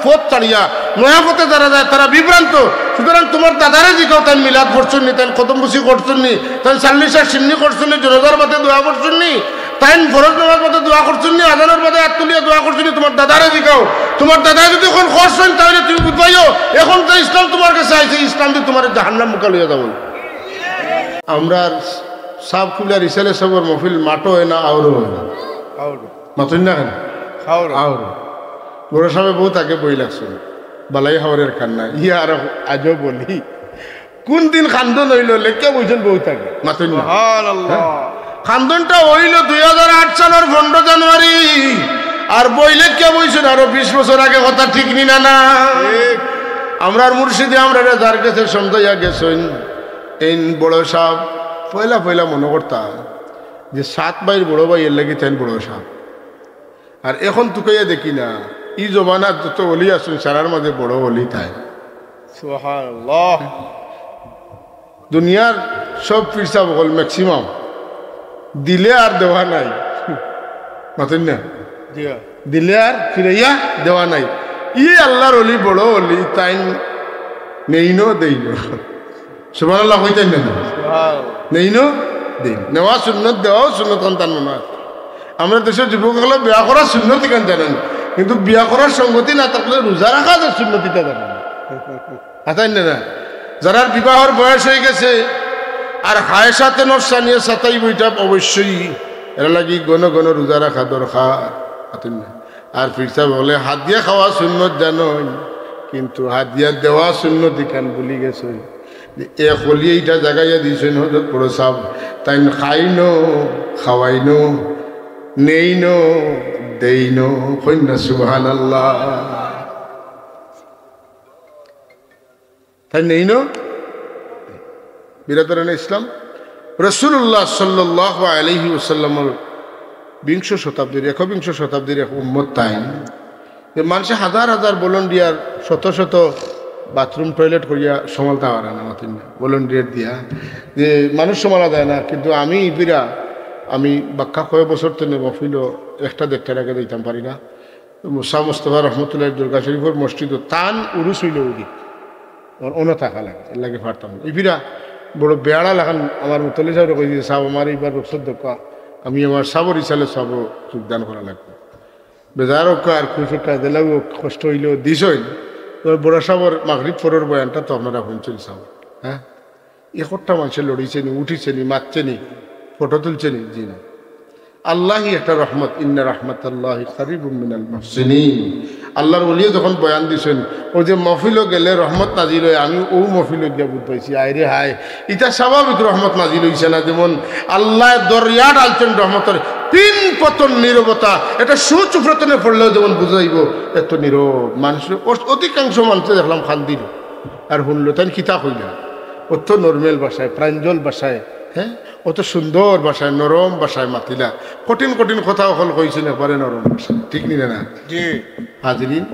পথ ছাড়িয়া নয়া পথে যারা যায় তারা বিভ্রান্ত। সুতরাং তোমার দাদারে জিগাও, তাই মিলাদ করছেন নি, তাই কদমবুসি করছেন নি, তাই চাল্লিশার সিন্নি করছেন নি, জনজার বাদে দোয়া করছেন নি, তাই ফরজ নামাজ বাদে দোয়া করছেন নি, আজানের বাদে হাত তুলিয়া দোয়া করছেন নি। তোমার দাদারে জিগাও, তোমার দাদা যদি এখন করছেন তাহলে তুমি বুঝবাইও এখন তো ইসলাম তোমার কাছে আইছে, ইসলাম দিয়ে তোমার জাহান্নাম মুখা লইয়া যাবো। আমরা সাব কুলার ইসালে সবর মফিল মাটো হয় না, আউরও হয় না, মাতুন না কেন আউর বড় সাহেব বহুত আগে বই লাগছে বালাই হাওয়ারের কান্না। ইয়া আর আজও বলি কোন দিন খান্দন হইল লেখা বইছেন বহুত আগে, মাতুন না। খান্দনটা হইল 2008 সালের 15 জানুয়ারি, আর বই লেখা বইছেন আরো 20 বছর আগে। কথা ঠিক নি না? আমরার মুর্শিদে আমরা যার কাছে সন্ধ্যাইয়া গেছেন এই বড় সাহেব পয়লা মনে করতাম যে 7 ভাইয়ের বড় ভাই এর লাগি তেন বড় সাহেব। আর এখন তুকাইয়া দেখি না ই জমানার যত অলি আসুন সারার মাঝে বড় অলি তাই। সুবহানাল্লাহ। দুনিয়ার সব পীরসাব হল ম্যাক্সিমাম দিলে আর দেওয়া নাই, মাতেন না, দিলে আর ফিরাইয়া দেওয়া নাই। ই আল্লাহর অলি বড় অলি তাই নেইনো দেইনো। সুবহানাল্লাহ হইতেন না, নেইনো দেইন নেওয়া সুন্নত দেওয়াও সুন্নত সন্তান মনে হয়। আমরা দেশের যুবকগুলো বিয়া করার সুন্নতি কেন জানেন, কিন্তু বিয়া করার সঙ্গতি না থাকলে রোজা রাখা যে সুন্নতিটা জানেন না। যারা বিবাহর বয়স হয়ে গেছে আর হায় সাথে নরসা নিয়ে সাতাই বইটা অবশ্যই এরা লাগি ঘন ঘন রোজা রাখা দরকার। আর ফিরসা বলে হাত দিয়ে খাওয়া সুন্নত জানেন, কিন্তু হাত দিয়া দেওয়া সুন্নতি কেন ভুলি গেছে। এ হলি এইটা জাগাইয়া দিয়েছেন হজরত বড় সাহেব, তাই খাইনো খাওয়াইনো নেইনো দেইনো কন্যা। সুবহানাল্লাহ। তাই নেইনো বিরাদরানে ইসলাম রাসূলুল্লাহ সাল্লাল্লাহু আলাইহি ওয়াসাল্লামের 20 শতাব্দীর 21 শতাব্দীর এক উম্মত তাই যে মানুষে হাজার হাজার ভলান্টিয়ার শত শত বাথরুম টয়লেট করিয়া সমালতে পারে না, মাতিন না ভলান্টিয়ার দিয়া যে মানুষ সমালা যায় না। কিন্তু আমি বাক্কা কয়েক বছর তো মফিল একটা দেড়টার আগে দিতাম পারি না। মুসা মুস্তফা রহমতুল্লাহ দুর্গা শরীফের মসজিদ তান উরুস হইল উদি অন্য থাকা লাগে, এর লাগে পারতাম ইফিরা বড় বেড়া লাগান। আমার মুতলি সাহেব কই দিয়ে সাহেব আমার এইবার রক্ষত দোকা আমি আমার সাবর ইসালে সব যোগদান করা লাগবে। বেজারও আর খুশিটা দিলেও কষ্ট হইলেও দিস হইল। বড় সাবর মাগরিব পরের বয়ানটা তো আপনারা শুনছেন সাহেব। হ্যাঁ, একটা মানুষের লড়িছে নি, উঠিছে নি, মারছে নি, ফটো তুলছে নি, জি না। আল্লাহই একটা রহমত, ইন্না রাহমাতাল্লাহি কারিবুম মিনাল মুহসিনিন। আল্লাহর ওলিয়ে যখন বয়ান দিছেন ও যে মহফিলও গেলে রহমত নাজিল হয়, আমি ও মহফিলও গিয়া বুঝ পাইছি আইরে হায় এটা স্বাভাবিক রহমত নাজিল হইছে না। যেমন আল্লাহ দরিয়া ডালছেন রহমতের তিন পতন নীরবতা, এটা সুচুফ্রতনে পড়লেও যেমন বুঝাইব এত নীরব। মানুষের অধিকাংশ মানুষে দেখলাম খান্দিল আর শুনলো তাই কিতাব হইলা অত নর্মেল ভাষায় প্রাঞ্জল ভাষায়, হ্যাঁ অত সুন্দর ভাষায় নরম ভাষায় মাতিলা, কঠিন কঠিন কথা অকল কইছেন একবারে নরম ভাষায়, ঠিক নি না? জি হাজরিন,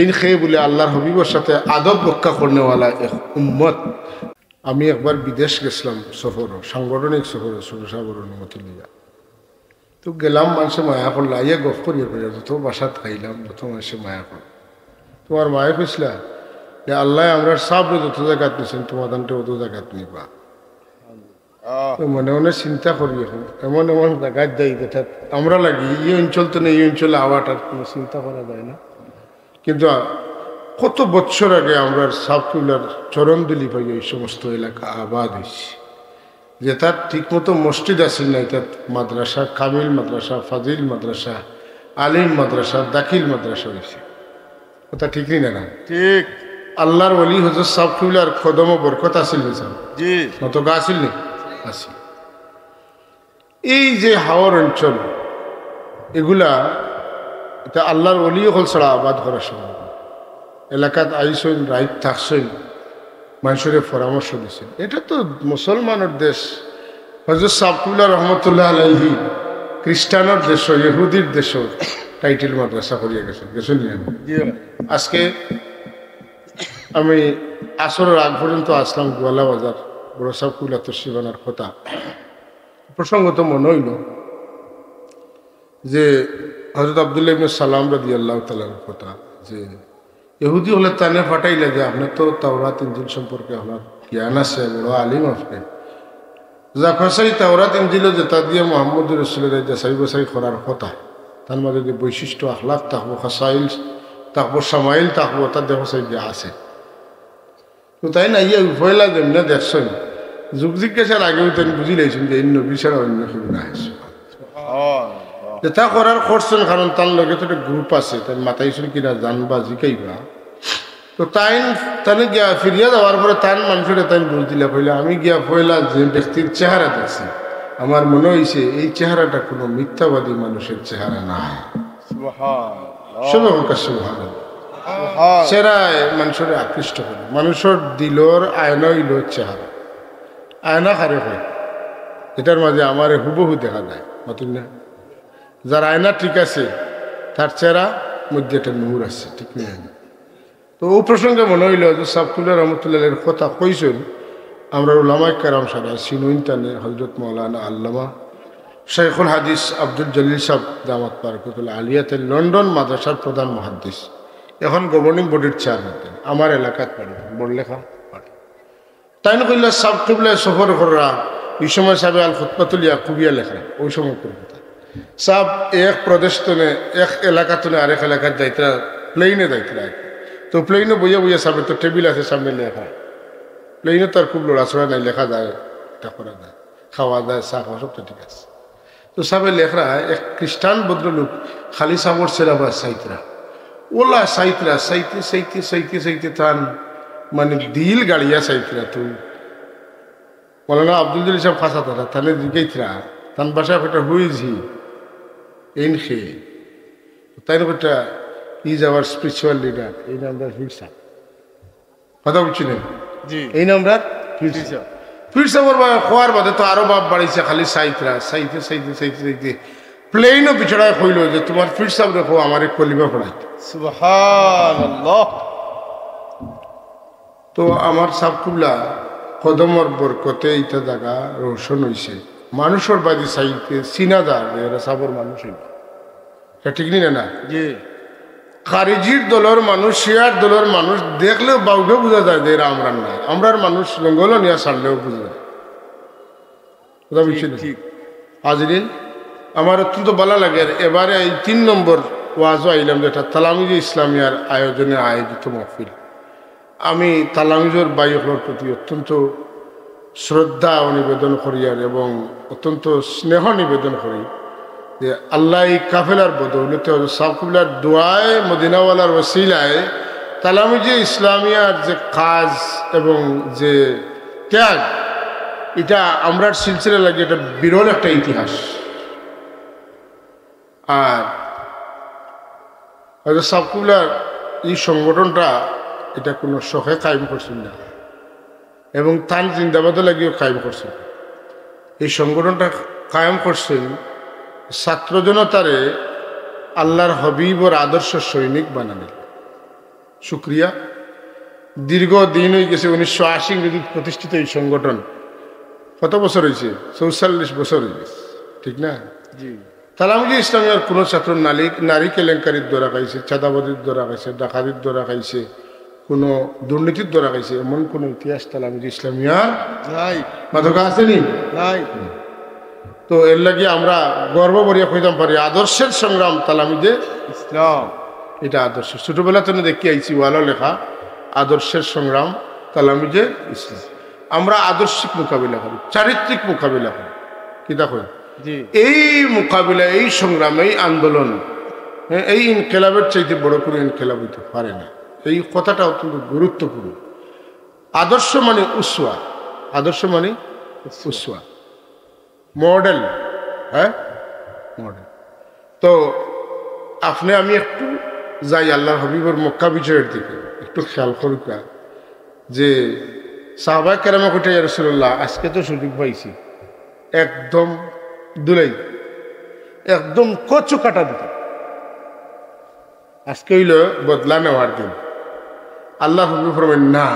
এই খেয়ে বলে আল্লাহর হবিবর সাথে আদব রক্ষা করনেওয়ালা এক উম্মত। আমি একবার বিদেশ গেছিলাম সফর, সাংগঠনিক সফর, সুরসাগর অনুমতি লিয়া। তো গেলাম, মানুষে মায়া করলা, ইয়ে গফ করিয়া করিয়া যত বাসাত খাইলাম যত মানুষে মায়া কর। তোমার মায়ে কইসলা যে আল্লাহ আমরা সাবরে যত জায়গাত নিয়েছেন তোমার দানটা অত জায়গাত নিবা। মনে মনে চিন্তা করি এখন এমন এমন জায়গায় যাই যেটা আমরা লাগি এই অঞ্চল তো নেই, এই অঞ্চলে আওয়াটার কোনো চিন্তা করা যায় না। কিন্তু কত বছর আগে আমরা সাবকুলার চরণদুলি পাই এই সমস্ত এলাকা আবাদ হয়েছি, যে তার ঠিকমতো মসজিদ আসেন নাই, তার মাদ্রাসা, কামিল মাদ্রাসা, ফাজিল মাদ্রাসা, আলিম মাদ্রাসা, দাখিল মাদ্রাসা হয়েছে। কথা ঠিকই না? না ঠিক। আল্লাহর ওলি হজরত সাবকুলার খদম ও বরকত আসিল জি মতো গা আসিল নি আসিল। এই যে হাওয়ার অঞ্চল এগুলা এটা আল্লাহর ওলি হল ছাড়া আবাদ করার সময় এলাকাত আইসইন রাইত থাকছইন মানুষের পরামর্শ দিচ্ছেন। এটা তো মুসলমানের দেশ। হযরত সাবকুল্লাহ রহমতুল্লাহ আলাইহি খ্রিস্টানের দেশ, ইহুদির দেশ টাইটেল মাদ্রাসা করিয়া গেছেন। গেছেন আজকে আমি আসরের আগ পর্যন্ত আসলাম গোয়ালা বাজার, বড় সাবকুল্লাহ তসরিফানার কথা প্রসঙ্গত মনে হইল যে হযরত আব্দুল্লাহ ইবনে সালাম রাদিয়াল্লাহু তাআলার কথা, যে ইহুদি হলে তানে ফাটাইলে যে আপনার তো তাওরাত ইনজিল সম্পর্কে আপনার জ্ঞান আছে, বড় আলিম আপনি, যা খসাই তাওরাত ইনজিল যেটা দিয়ে মোহাম্মদ রসুলের যাচাই বাছাই করার কথা, তার মাঝে যে বৈশিষ্ট্য আখলাক থাকবো, খাসাইল থাকবো, সামাইল থাকবো, তার দেখো সাই যে আছে। তো তাই না ইয়ে পয়লা যেমনি দেখছেন যুগ জিজ্ঞাসার আগেও তাই বুঝি লাইছেন যে এই নবী ছাড়া অন্য কেউ না আছে। তা করার করছেন কারণ তার লগে তো একটা গ্রুপ আছে, তাই মাতাইছেন কিনা জানবা জিকাইবা। তো তাই তানে গিয়া ফিরিয়া যাওয়ার পরে তার মানুষের তাই বুঝ দিলা কইলে আমি গিয়া পয়লা যে ব্যক্তির চেহারা দেখছি আমার মনে হয়েছে এই চেহারাটা কোনো মিথ্যাবাদী মানুষের চেহারা না। চেহারায় মানুষের আকৃষ্ট করে, মানুষের দিলর আয়না হইল চেহারা, আয়না খারে হয় এটার মাঝে আমার হুবহু দেখা যায় নতুন না। যার আয়না ঠিক আছে তার চেহারা মধ্যে একটা নূর আছে, ঠিক নেই। তো ও প্রসঙ্গে মনে হইল যে সাবকুল্লাহ রহমতুল্লাহের কথা কইছেন আমরা উলামায়ে কেরাম সারা সিনুইন টানে হজরত মৌলানা আল্লামা শাইখুল হাদিস আব্দুল জলিল সাহেব দামাত বারাকাতুল্লাহ আলিয়াতে লন্ডন মাদ্রাসার প্রধান মুহাদ্দিস, এখন গভর্নিং বডির চেয়ারম্যান, আমার এলাকাত পারে বড়লেখা পারে। তাই না কইলা সাবকুল্লাহ সফর করা এই সময় সাহেব আল খুতবাতুল ইয়াকুবিয়া লেখা ওই সময় করে কথা সাব এক প্রদেশ তনে এক এলাকা তনে আরেক এলাকার যাইতরা প্লেনে যাইতরা। তো প্লেনে বইয়া বইয়া সামনে তো টেবিল আছে সামনে লেখা, প্লেনে তো আর খুব লড়াচড়া নাই, লেখা যায়, এটা করা যায়, খাওয়া যায়, চা খাওয়া সবটা ঠিক আছে। তো সাবে লেখরা এক খ্রিস্টান ভদ্রলোক খালি সাবর সেরাবা সাইতরা ওলা সাইতরা সাইতে সাইতে সাইতে সাইতে তান মানে দিল গাড়িয়া সাইতরা। তুই মৌলানা আব্দুল জলিল সাহেব ফাঁসা তারা তাহলে জিজ্ঞাইতরা তান বাসা একটা হুইজি এন খেয়ে তাই না একটা ইজ আওয়ার স্পিরিচুয়াল লিডার, এই নামটা ফিরসা কথা বুঝছিলেন, এই নামটা ফিরসা। ফিরসাবর খোয়ার বাদে তো আরো বাপ বাড়িছে খালি সাইতরা সাইতে সাইতে সাইতে সাইতে প্লেনও পিছড়ায় কইল যে তোমার ফিরসাব দেখো আমার কলিমা পড়াইতে। সুবহানাল্লাহ। তো আমার সাবকুল্লা কদমর বরকতে এইটা জায়গা রোশন হয়েছে, মানুষের বাদী সাইতে চিনা যায় এরা সাবর মানুষ হইব, ঠিক নি না? খারিজির দলের মানুষ, শিয়ার দলের মানুষ দেখলেও বাউকে বোঝা যায় যে এরা আমরার নাই, আমরার মানুষ জঙ্গল নিয়ে ছাড়লেও বোঝা যায়। কথা বুঝছি না? হাজরিন, আমার অত্যন্ত ভালো লাগে এবারে এই 3 নম্বর ওয়াজও আইলাম যেটা তালামিজে ইসলামিয়ার আয়োজনে আয়োজিত মাহফিল। আমি তালামিজের বাইকর প্রতি অত্যন্ত শ্রদ্ধা নিবেদন করি এবং অত্যন্ত স্নেহ নিবেদন করি যে আল্লাহ এই কাফেলার বদৌলতে সাবকুল্লার দোয়ায় মদিনাওয়ালার ওসিলায় তালামিজে ইসলামিয়ার যে কাজ এবং যে ত্যাগ, এটা আমরার সিলসিলা লাগে এটা বিরল একটা ইতিহাস। আর হয়তো সাবকুল্লার এই সংগঠনটা এটা কোনো শখে কায়েম করছেন না এবং তার জিন্দাবাদও লাগিয়েও কায়েম করছেন। এই সংগঠনটা কায়েম করছেন ছাত্র জনতারে আল্লাহর হবিবর আদর্শ সৈনিক বানালেন। শুক্রিয়া। দীর্ঘদিন হয়ে গেছে, 1980 ইংরেজিতে প্রতিষ্ঠিত এই সংগঠন। কত বছর হয়েছে? 44 বছর হয়ে গেছে, ঠিক না? জি। তালামিজে ইসলামিয়ার কোনো ছাত্র নারী কেলেঙ্কারির দ্বারা খাইছে, চাঁদাবাদির দ্বারা খাইছে, ডাকাতির দ্বারা খাইছে, কোনো দুর্নীতির দ্বারা খাইছে এমন কোনো ইতিহাস তালামিজে ইসলামিয়ার নাই। মাথা আসেনি? নাই। তো এর লাগে আমরা গর্ব করিয়া কইতাম পারি আদর্শের সংগ্রাম তালামিজে ইসলাম, এটা আদর্শ। ছোটবেলা তো দেখি আইছি ওয়ালা লেখা আদর্শের সংগ্রাম তালামিজে ইসলাম। আমরা আদর্শিক মোকাবিলা করি, চারিত্রিক মোকাবিলা করি। কিতা কই? এই মোকাবিলা, এই সংগ্রাম, এই আন্দোলন, এই ইনকেলাবের চাইতে বড় কোনো ইনকেলাব হইতে পারে না। এই কথাটা অত্যন্ত গুরুত্বপূর্ণ। আদর্শ মানে উসওয়া, আদর্শ মানে উসওয়া, মডেল। হ্যাঁ, মডেল। তো আপনি আমি একটু যাই আল্লাহ হাবিবর মক্কা বিজয়ের দিকে, একটু খেয়াল করুকা যে সাহাবায়ে কেরামে কইতে ইয়া রাসূলুল্লাহ আজকে তো সুযোগ পাইছি একদম দুলাই, একদম কচু কাটা দিতে। আজকে হইল বদলা নেওয়ার দিন। আল্লাহ হুবি ফরমেন না,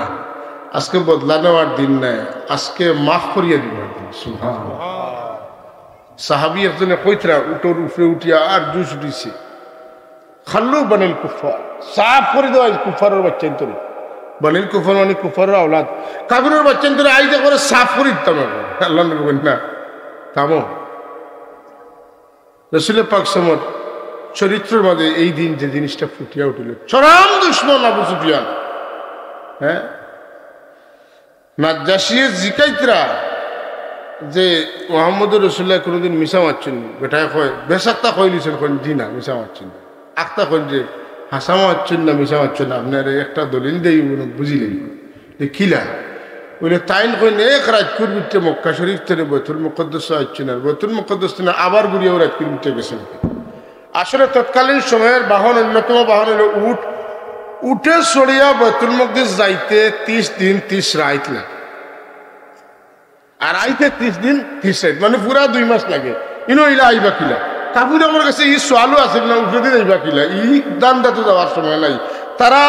আজকে বদলা নেওয়ার দিন নাই, আজকে মাফ করিয়া দিবার দিন। সুবহানাল্লাহ। সাহাবী একজনে কইতরা উটোর উপরে উঠিয়া আর জুস উঠিছে, খাল্লু বানিল কুফার, সাফ করে দেওয়া কুফারের বাচ্চান তরি। বানিল কুফার মানে কুফারের আওলাদ, কাফিরের বাচ্চান তরি আইতে করে সাফ করে দিতাম। আল্লাহ নবী বলেন না থামো। রাসূল পাক সাল্লাল্লাহু আলাইহি ওয়াসাল্লাম চরিত্রের মাঝে এই দিন যে জিনিসটা ফুটিয়া উঠিল, চরম দুশমন আবু সুফিয়ান। হ্যাঁ, নাজ্জাশিয়ে জিকাইতরা যে মুহাম্মদুর রাসূলুল্লাহ কোনোদিন মিশা মারছেন, বেটায় কয় বেসাক্তা কই লিছেন, কোন জি না মিশা মারছেন। আক্তা কন যে হাসা মারছেন না মিশা মারছেন না, আপনার একটা দলিল দেই বুঝিলেন যে কিলা বলে তাইন কইন এক রাজকুর ভিতরে মক্কা শরীফ থেকে বৈতুল মুকদ্দাস আসছেন, আর বৈতুল মুকদ্দাস থেকে আবার ঘুরিয়েও রাজকুর ভিতরে গেছেন। আসলে তৎকালীন সময়ের বাহন, অন্যতম বাহন হলো উট। উঠে চড়িয়া বৈতুল মুকদ্দাস যাইতে 30 দিন 30 রাত লাগে, আর আইতে 30 দিন 30 রাত, মানে পুরা 2 মাস লাগে। ইনো ইলা আইবা কিলা কাপুর আমার কাছে ই সোয়ালও আছে না, উঠে দিয়ে যাইবা কিলা, ই দান্দা তো যাওয়ার সময় নাই। তারা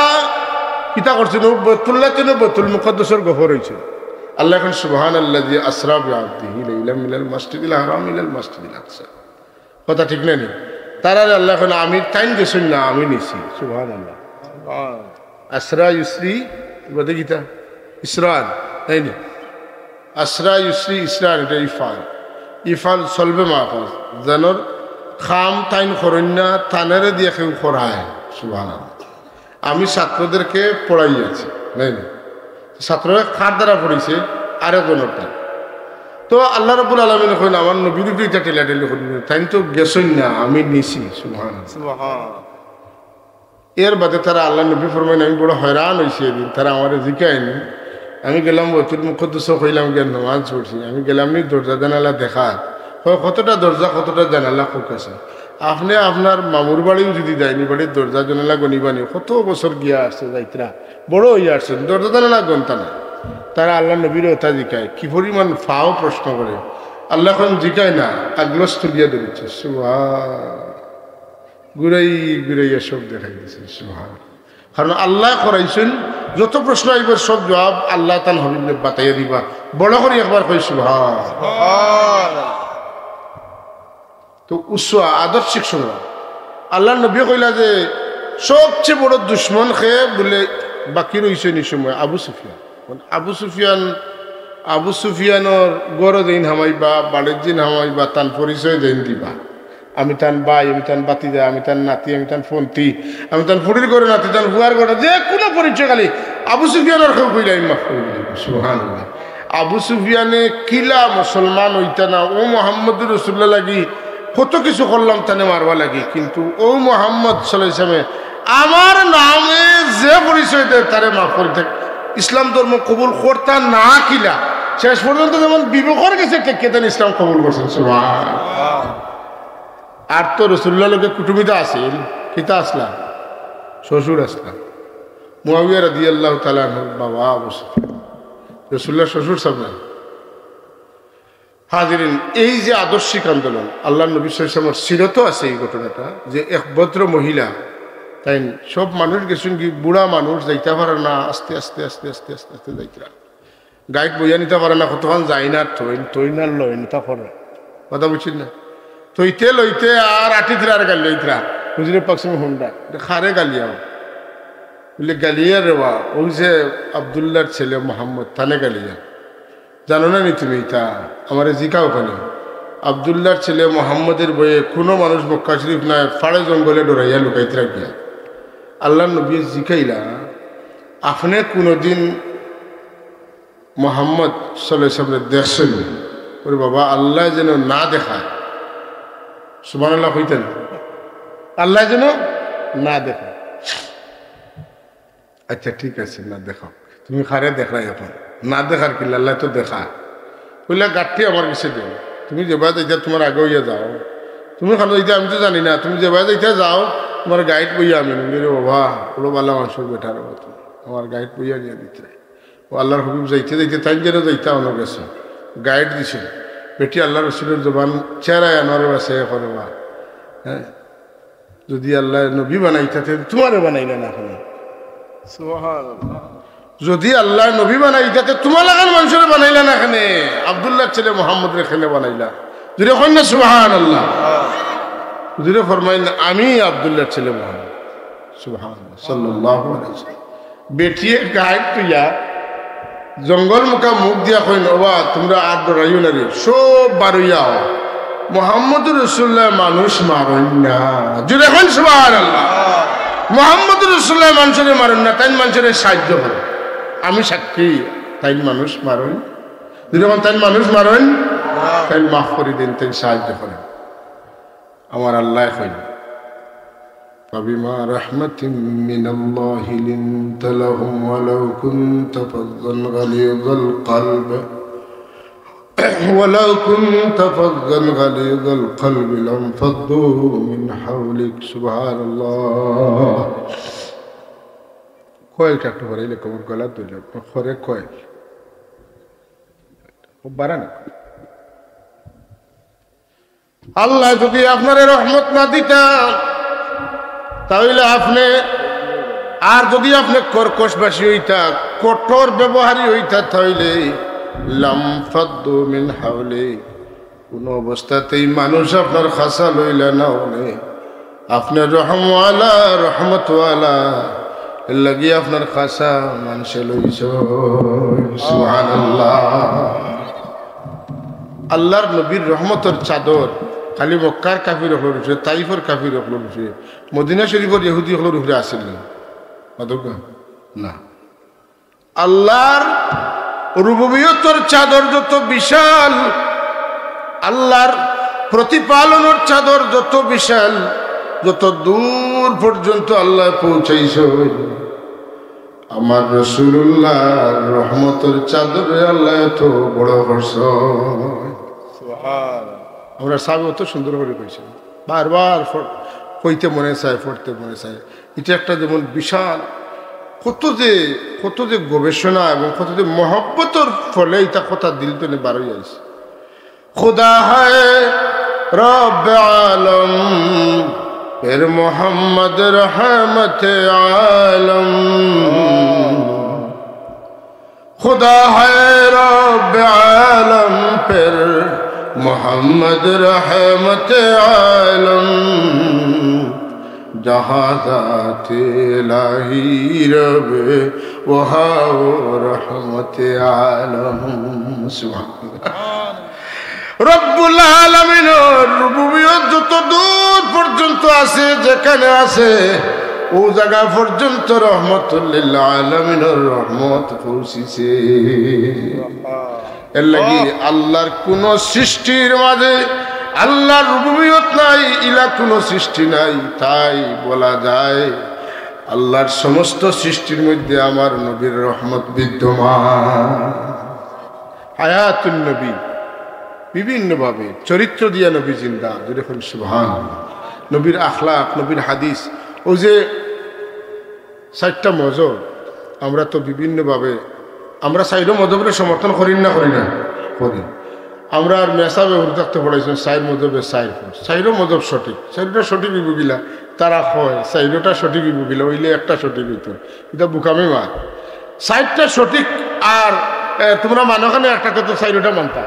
কিতা করছেন, বৈতুল্লাহ থেকে বৈতুল মুকদ্দাসের গফর হয়েছে। আল্লাহ এখন সুবহানাল্লাযী আসরা বিআবদিহি লাইলাম মিনাল মাসজিদিল হারাম ইলাল মাসজিদিল আকসা, কথা ঠিক না নি? তারা আল্লাহ এখন আমি টাইম গেছেন না, আমি নিছি। সুবহানাল্লাহ, আসরা ইউসরি বলে গীতা ইসরান, তাই না? আসরা ইউসরি ইসরান, এটা ইফাল। ইফাল চলবে মাহফাজ জানোর খাম টাইম করন্যা থানেরে দিয়ে কেউ করায়। সুবহানাল্লাহ, আমি ছাত্রদেরকে পড়াইয়াছি, তাই না? ছাত্ররা খার দ্বারা পড়েছে আরেকজনটা। তো আল্লাহ রাব্বুল আলামিন কইন আমার নবীর উপরে এটা টেলাটেলি করিনি, তাই তো গেছই না, আমি নিছি। সুবহানাল্লাহ। এর বাদে তারা আল্লাহ নবী ফরমাইন, আমি বড় হয়রান হয়েছি এদিন। তারা আমার জিকায়নি, আমি গেলাম বৈতুল মুকদ্দাস কইলাম গিয়ে নামাজ পড়ছি। আমি গেলাম নি দরজা জানালা দেখা, কতটা দরজা কতটা জানালা খুব কাছে। আপনি আপনার মামুর বাড়িও যদি যায়নি, বাড়ির দরজা জানালা গনিবানি, কত বছর গিয়া আসছে যাইতরা, বড় হইয়া আসছেন, দরজা জানালা গনতা না। তারা আল্লাহ নবীর ওটা জিকায়, কি পরিমাণ ফাও প্রশ্ন করে। আল্লাহ এখন জিকায় না, আগলস তুলিয়া ধরেছে। ঘুরাই ঘুরাইয়া সব দেখাই দিয়েছে। সুবহান, কারণ আল্লাহ করাইছেন যত প্রশ্ন আইবার সব জবাব আল্লাহ তান হবিলে বাতাইয়া দিবা। বড় করে একবার কই সুবহান। তো উসওয়া আদর্শিক সংগ্রাম। আল্লাহ নবী কইলা যে সবচেয়ে বড় দুশ্মন খেয়ে বলে বাকি রয়েছে নি সময় আবু সুফিয়ান। আবু সুফিয়ানোর গড় দিন হামাইবা, বাড়ির দিন হামাইবা, তান পরিচয় দিন দিবা। আমি তান ভাই, আমি তান বাতিজা, আমি তান নাতি, আমি তান ফন্তি, আমি তান ফুড়ির করে নাতি, তান হুয়ার করে, যে কোনো পরিচয় খালি আবু সুফিয়ানোর কেউ কইলে আমি মাফ করে দিব। সুবহানাল্লাহ। আবু সুফিয়ানে কিলা মুসলমান হইতা না, ও মুহাম্মদুর রাসূলুল্লাহ লাগি কত কিছু করলাম তানে মারবা লাগি, কিন্তু ও মুহাম্মদ সাল্লাল্লাহু আলাইহি ওয়াসাল্লাম আমার নামে যে পরিচয় দেয় তারে মাফ করে থাকে। ইসলাম ধর্ম কবুল করতা না কিলা শেষ পর্যন্ত যেমন বিবেকের কাছে কেতেন ইসলাম কবুল করছেন। সুবহানাল্লাহ। আর তো রাসূলুল্লাহ লোকে কুটুমিতা আছে, কিতা আসলাম শ্বশুর আসলাম মুআবিয়া রাদিয়াল্লাহু তাআলা আনহুর বাবা আবু সুফিয়ান, রাসূলুল্লাহ শ্বশুর সামনে। হাজিরিন, এই যে আদর্শিক আন্দোলন, আল্লাহ নবী সাল্লাল্লাহু আলাইহি ওয়াসাল্লামের সিরতও আছে এই ঘটনাটা, যে এক ভদ্র মহিলা, তাই সব মানুষ গেছেন কি বুড়া মানুষ যাইতে পারে না, আস্তে আস্তে আস্তে আস্তে আস্তে আস্তে যাইতে গাইড বইয়া নিতে পারে না, কতক্ষণ যাই না, তৈনার লয় নিতে পারে, কথা বুঝছেন না? তৈতে লইতে আর আটিতরা আর গালি লইতরা হুজুরের পাকসিম হুন্ডা খারে গালিয়াও বলে গালিয়া রেবা, ওই যে আবদুল্লাহর ছেলে মোহাম্মদ তানে গালিয়া, জানো না নি তুমি? তা আমার জিকা ওখানে আবদুল্লাহর ছেলে মোহাম্মদের বইয়ে কোনো মানুষ মক্কা শরীফ নাই, ফাড়ে জঙ্গলে ডরাইয়া লুকাইতে রাখিয়া। আল্লাহ নবী জিকাইলা, আপনি কোনোদিন মোহাম্মদ সাল্লাল্লাহু আলাইহি ওয়াসাল্লাম দেখছেন? ওরে বাবা, আল্লাহ যেন না দেখায়। সুবহানাল্লাহ কইতেন, আল্লাহ যেন না দেখায়। আচ্ছা ঠিক আছে, না দেখাও, তুমি খারে দেখাই, এখন না দেখার কি আল্লাহ তো দেখা। বললে গাঠটি আমার কাছে দেও, তুমি যে বাদ এটা তোমার আগে হইয়া যাও, তুমি খানো এটা আমি তো জানি না, তুমি যে বাদ এটা যাও, তোমার গাইড বইয়া আমি রে বাবা, ওলো বাল্লা মানুষের বেটার তুমি আমার গাইড বইয়া নিয়ে দিতে। ও আল্লাহর হুকুম যাইতে যাইতে তাই যেন যাইতে আমার গেছে, গাইড দিছে, বেটি আল্লাহ রসুলের জবান চেহারায় আনোয়ারে বাসে করবা। হ্যাঁ, যদি আল্লাহ নবী বানাইতে তোমারে বানাইলে না এখন, যদি আল্লাহ নবী বানাইতে তোমার লাগান মানুষের বানাইলা না, এখানে আবদুল্লাহ ছেলে মোহাম্মদ এখানে বানাইলা, যদি এখন না সুবহানাল্লাহ। হুজুরে ফরমাইন আমি আব্দুল্লাহর ছেলে মুহাম্মদ সুবহানাল্লাহ সাল্লাল্লাহু আলাইহি ওয়াসাল্লাম বেটিয়ে গায়ে তুইয়া জঙ্গল মুখা মুখ দিয়া কইন ওবা তোমরা আর ডরাইও না রে সব বারইয়াও মুহাম্মদুর রাসূলুল্লাহ মানুষ মারেন না জুড়ে হন সুবহানাল্লাহ মুহাম্মদুর রাসূলুল্লাহ মানুষের মারেন না তাই মানুষের সাহায্য করে আমি সাক্ষী তাই মানুষ মারেন যখন তাই মানুষ মারেন তাই মাফ করে দিন তাই সাহায্য করেন আমার আল্লাহ কইন فبما رحمة من الله لنت لهم ولو كنت فظا غليظ القلب لانفضوا من حولك سبحان الله কোয়েল কাটতে পারে কবর গলা তুলে খরে কোয়েল খুব বাড়ান আল্লাহ যদি আপনার রহমত না দিতেন তাহলে আপনি আর যদি আপনি কর্কশবাসী হইতা কঠোর ব্যবহারী হইতা তাহলে লামফাদ্দু মিন হাওলি কোন অবস্থাতেই মানুষ আপনার খাসা লইলা না হলে আপনার রহমওয়ালা রহমতওয়ালা লাগি আপনার খাসা মানুষে লইছ সুবহানাল্লাহ আল্লাহর নবীর রহমতের চাদর খালি মক্কার কাফির হকলোর উপরে তাইফের কাফির হকলোর উপরে মদিনা শরীফের ইহুদি হকলোর উপরে আসেন না আল্লাহর রুবুবিয়তের চাদর যত বিশাল আল্লাহর প্রতিপালনের চাদর যত বিশাল যত দূর পর্যন্ত আল্লাহ পৌঁছাইছ আমার রাসূলুল্লাহর রহমতের চাদরে আল্লাহ এত বড় করছ সুবহানাল্লাহ আমরা সাহেব অত সুন্দর করে কইছেন বারবার কইতে মনে চায় পড়তে মনে চায় এটা একটা যেমন বিশাল কত যে গবেষণা এবং কত যে মহব্বতর ফলে এটা কথা দিল তো বারোই আইছে খুদা হায় রব আলম ফির মোহাম্মদ রহমত আলম খুদা হায় রব আলম ফির मोहम्मद रहमत आलम जहाँ ज़ात इलाही रब वहाँ रहमत आलम सुभान রব্বুল আলামিনের রুবুবিয়ত যত দূর পর্যন্ত আছে যেখানে আছে ও জায়গা পর্যন্ত রহমতুল লিল আলামিনের রহমত পৌঁছিছে এর লাগি আল্লাহর কোন সৃষ্টির মাঝে আল্লাহর রুবুবিয়ত নাই ইলা কোন সৃষ্টি নাই তাই বলা যায় আল্লাহর সমস্ত সৃষ্টির মধ্যে আমার নবীর রহমত বিদ্যমান হায়াতুন নবী বিভিন্নভাবে চরিত্র দিয়া নবী জিন্দা যেরকম সুবহানাল্লাহ নবীর আখলাক নবীর হাদিস ও যে 60টা মজহব আমরা তো বিভিন্নভাবে আমরা সাইডও মজহবের সমর্থন করি না করি আমরা আর মেসাবে উড়ে থাকতে পড়াইছেন সাইড মজহবে সাইডও মজহব সঠিক সাইডটা সঠিক বিবুগিলা তারা হয় সাইডটা সঠিক বিবুগিলা ওইলে একটা সঠিক হইতো এটা বুকামে মার সাইডটা সঠিক আর তোমরা মানখানে একটা তো সাইডটা মানতা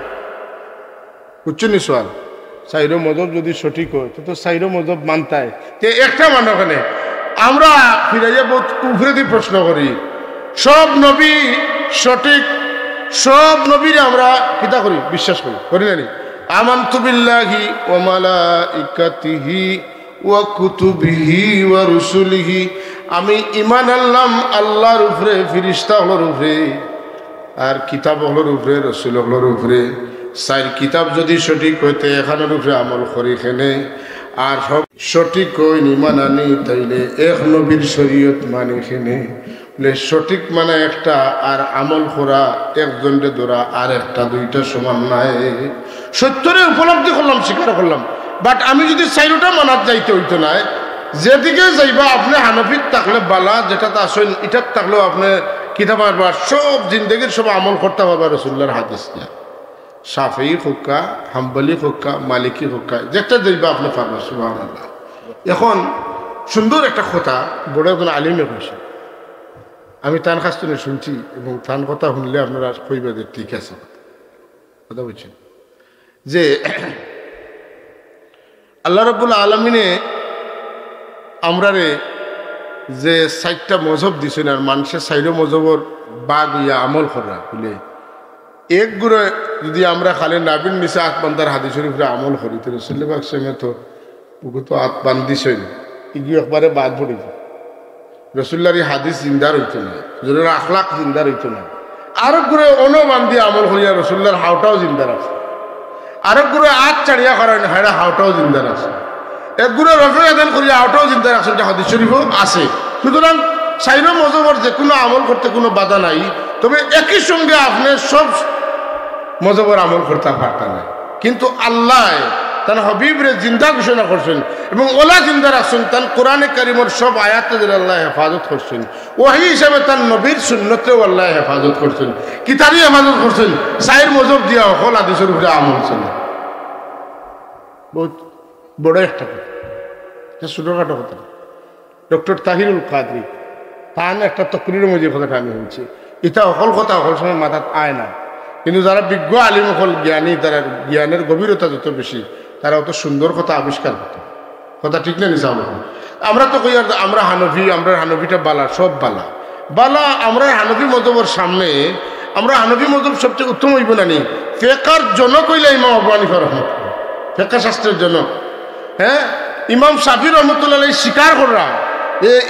বুঝছো নি সোয়াল সাইডও মজহব যদি সঠিক হয় তো সাইডও মজহব মানতায় তে একটা মানখানে আমরা ফিরাইয়া বহুত উপরে দিয়ে প্রশ্ন করি সব নবী সঠিক সব নবীরে আমরা কিতা করি বিশ্বাস করি না নি আমানতু বিল্লাহি ওয়া মালাইকাতিহি ওয়া কুতুবিহি ওয়া রুসুলিহি আমি ঈমান আনলাম আল্লাহর উপরে ফেরেশতাগুলোর উপরে আর কিতাবগুলোর উপরে রাসূলগুলোর উপরে চার কিতাব যদি সঠিক হইতে এখানের উপরে আমল করি খেনে আর সব সঠিক হই ঈমান আনি তাইলে এক নবীর শরীয়ত মানি খেনে সঠিক মানে একটা আর আমল করা একজনকে ধরা আর একটা দুইটা সমান নাই সত্যরে উপলব্ধি করলাম স্বীকার করলাম বাট আমি যদি চাইরোটা মানাত যাইতে হইতো না যেদিকে যাইবা আপনি হানফিত থাকলে বালা যেটা আসেন এটার থাকলেও আপনি কিতাব পারবার সব জিন্দগির সব আমল করতে পারবা রাসূলুল্লাহর হাদিস দিয়া শাফিঈ হুক্কা হাম্বলি হুক্কা মালিকি হুক্কা যেটা যাইবা আপনি পারবা সুবহানাল্লাহ এখন সুন্দর একটা কথা বড় একজন আলিমে কইছে আমি তান খাস্তনে শুনছি এবং তান কথা শুনলে আপনারা কইবা যে ঠিক আছে কথা বুঝছেন যে আল্লাহ রাব্বুল আলামিনে আমরারে যে ৬০টা মজহব দিছেন আর মানুষের ৬০ মজহবর বাগ ইয়া আমল করা বলে এক গুড়ে যদি আমরা খালি নাবিন নিচে আত বান্দার হাদিস শরীফরে আমল করি তো রাসূলুল্লাহ পাক সেমে তো ওকে তো আত বান্দিছেন ইগি একবারে বাদ পড়ি রাসূলুল্লাহর এই হাদিস জিন্দার হইতো না জোরের আখলাক জিন্দার হইতো না আরেক গুড়ে অনুবান্দি আমল করিয়া রাসূলুল্লাহর হাওটাও জিন্দা আছে আরেক গুড়ে আত চাড়িয়া করেন হাড়া হাওটাও জিন্দা আছে এক গুড়ে রফে আদান করিয়া হাওটাও জিন্দা রাখছেন হাদিস শরীফও আছে সুতরাং ৬০ মজহবর যে কোনো আমল করতে কোনো বাধা নাই তবে একই সঙ্গে আপনি সব মজহবর আমল করতে পারতেন না কিন্তু আল্লাহ তার হবিবরে জিন্দা ঘোষণা করছেন এবং ওলা জিন্দা রাখছেন তার কোরআনে কারিমের সব আয়াতদের আল্লাহ হেফাজত করছেন ওহি হিসাবে তার নবীর সুন্নতেও আল্লাহ হেফাজত করছেন কি তারই হেফাজত করছেন ৬০ মজহব দিয়া হল হাদিসের উপরে আমল ছিল বহুত বড় একটা কথা ছোটখাটো কথা ডক্টর তাহিরুল কাদরি তার একটা তকরির মধ্যে কথাটা আমি বলছি এটা অকল কথা অকল সময় মাথাত আয় না কিন্তু যারা বিজ্ঞ আলিম হল জ্ঞানী তারা জ্ঞানের গভীরতা যত বেশি তারা অত সুন্দর কথা আবিষ্কার করত কথা ঠিক না নিসা আমরা তো কই আমরা হানফি আমরা হানফিটা বালা সব বালা বালা আমরা হানফি মজহবের সামনে আমরা হানফি মজহব সবচেয়ে উত্তম হইব না নি ফেকার জনক হইলে ইমাম আবু হানিফা রহমতুল্লাহ ফেকা শাস্ত্রের জনক হ্যাঁ ইমাম শাফি রহমতুল্লাহ স্বীকার করা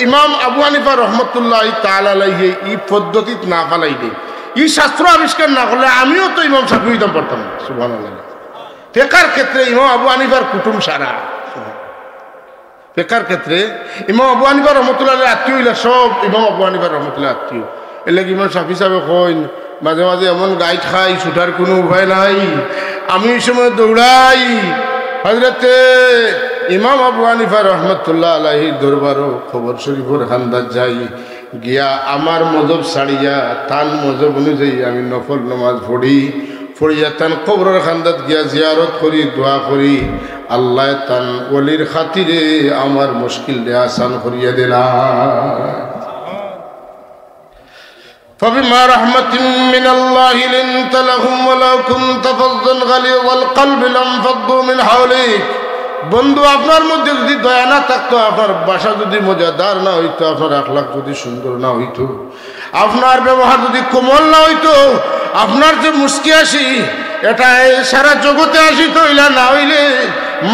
ইমাম আবু হানিফা রহমতুল্লাহ তাআলাহি এই পদ্ধতি না ফালাই দে এই শাস্ত্র আবিষ্কার না করলে আমিও তো ইমাম শাফি হইতাম পারতাম না সুবহানাল্লাহ ফেকার ক্ষেত্রে ইমাম আবু হানিফার কুটুম সারা ফেকার ক্ষেত্রে ইমাম আবু হানিফা রহমতুল্লাহ আত্মীয় হইলে সব ইমাম আবু হানিফা রহমতুল্লাহ আত্মীয় এর লাগে ইমাম শাফি সাহেব কইন মাঝে মাঝে এমন গাইড খাই ছুটার কোনো উপায় নাই আমি এই সময় দৌড়াই হযরতে ইমাম আবু হানিফা রহমতুল্লাহ আলাইহির দরবারও খবর শরীফের খান্দাত যাই গিয়া আমার মজহব ছাড়িয়া তান মজহব অনুযায়ী আমি নফল নামাজ পড়িয়া তান কবরের খান্দাত গিয়া জিয়ারত করি দোয়া করি আল্লাহ তান ওলির খাতিরে আমার মুশকিল আসান করিয়া দিলা فبما رحمة من الله لنت لهم ولو كنت فظا غليظ القلب لانفضوا من حولك বন্ধু আপনার মধ্যে যদি দয়া না থাকতো আপনার ভাষা যদি মজাদার না হইতো আপনার আখলাক যদি সুন্দর না হইতো আপনার ব্যবহার যদি কোমল না হইতো আপনার যে মুস্কি আসি এটা সারা জগতে আসিত হইলা না হইলে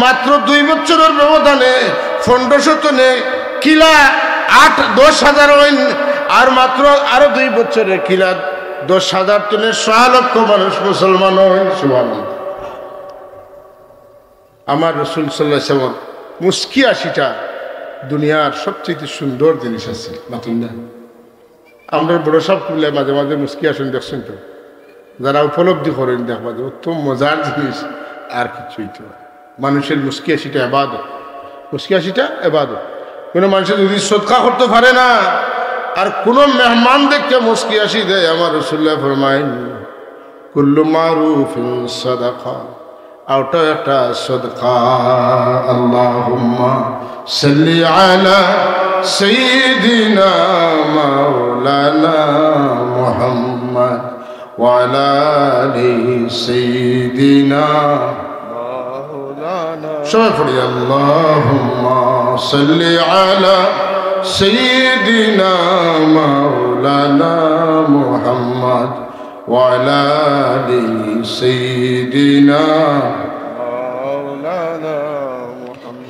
মাত্র 2 বছরের ব্যবধানে 1500 টনে কিলা 8-10 হাজার হইন আর মাত্র আরো 2 বছরে কিলা 10,000 টনের 6 লক্ষ মানুষ মুসলমান হইন সুবহানাল্লাহ আমার রাসূল সাল্লাল্লাহু আলাইহি ওয়াসাল্লাম মুস্কি আসিটা দুনিয়ার সবচেয়ে সুন্দর জিনিস আছে মাতুন না আমরা বড় সব কুলে মাঝে মাঝে মুস্কি আসেন দেখছেন তো যারা উপলব্ধি করেন দেখবা যে উত্তম মজার জিনিস আর কিছুই তো মানুষের মুস্কি আসিটা ইবাদত মুস্কি আসিটা ইবাদত কোনো মানুষ যদি সদকা করতে পারে না আর কোনো মেহমান দেখতে মুস্কি আসি দেয় আমার রাসূলুল্লাহ ফরমায়েন কুল্লু মারুফিন সাদাকা আওটা একটা সদকা আল্লাহুম্মা সাল্লি আলা সাইয়্যিদিনা মাওলানা মুহাম্মদ ওয়া আলা আলি সাইয়্যিদিনা মাওলানা সবাই পড়ি আল্লাহুম্মা সাল্লি আলা সাইয়্যিদিনা মাওলানা মুহাম্মদ وعلى آل سيدنا مولانا محمد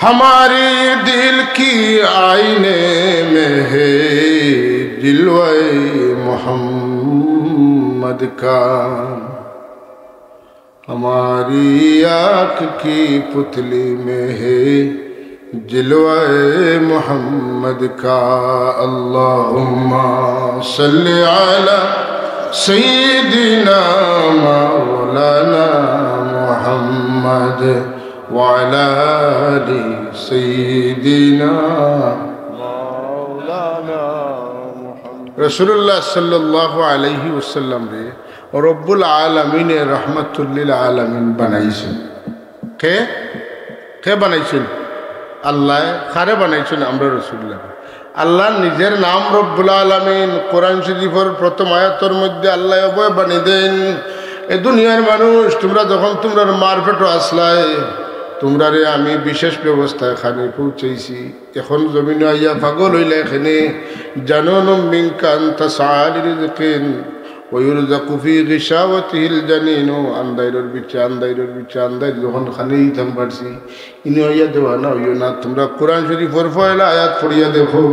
हमारे दिल की आईने में है जिल्वा मोहम्मद का हमारी आँख की पुतली में है जिल्वा मोहम्मद का अल्लाहुम्मा सल्ली अला सय्यिदिना मौलाना मुहम्मद वाला आलि सय्यिदिना मौलाना मुहम्मद रसूलुल्लाह सल्लल्लाहु अलैहि वसल्लम रे रब्बुल आलमीन रहमतुल लिल आलमीन बनाइছেন কে বানাইছেন আল্লাহ কারে বানাইছেন আমরা রাসূলুল্লাহ আল্লাহ নিজের নাম রব্বুল আলামিন কোরআন শরীফের প্রথম আয়াতের মধ্যে আল্লাহ অবয় বানিয়ে দেন এই দুনিয়ার মানুষ তোমরা যখন তোমরা মার পেটো আসলাই তোমরা রে আমি বিশেষ ব্যবস্থায় খানে পৌঁছেছি এখন জমিনে আইয়া পাগল হইলে এখানে জানুন মিনকান তাসালির রিজকিন ওয়ুরযাকু ফি গিশাওয়াতিল জানিন আন্দাইরের বিচে আন্দাই যখন খানেই থাম পারছি ইনি হইয়া দেওয়া না হইও না তোমরা কোরআন শরীফের পয়লা আয়াত পড়িয়া দেখো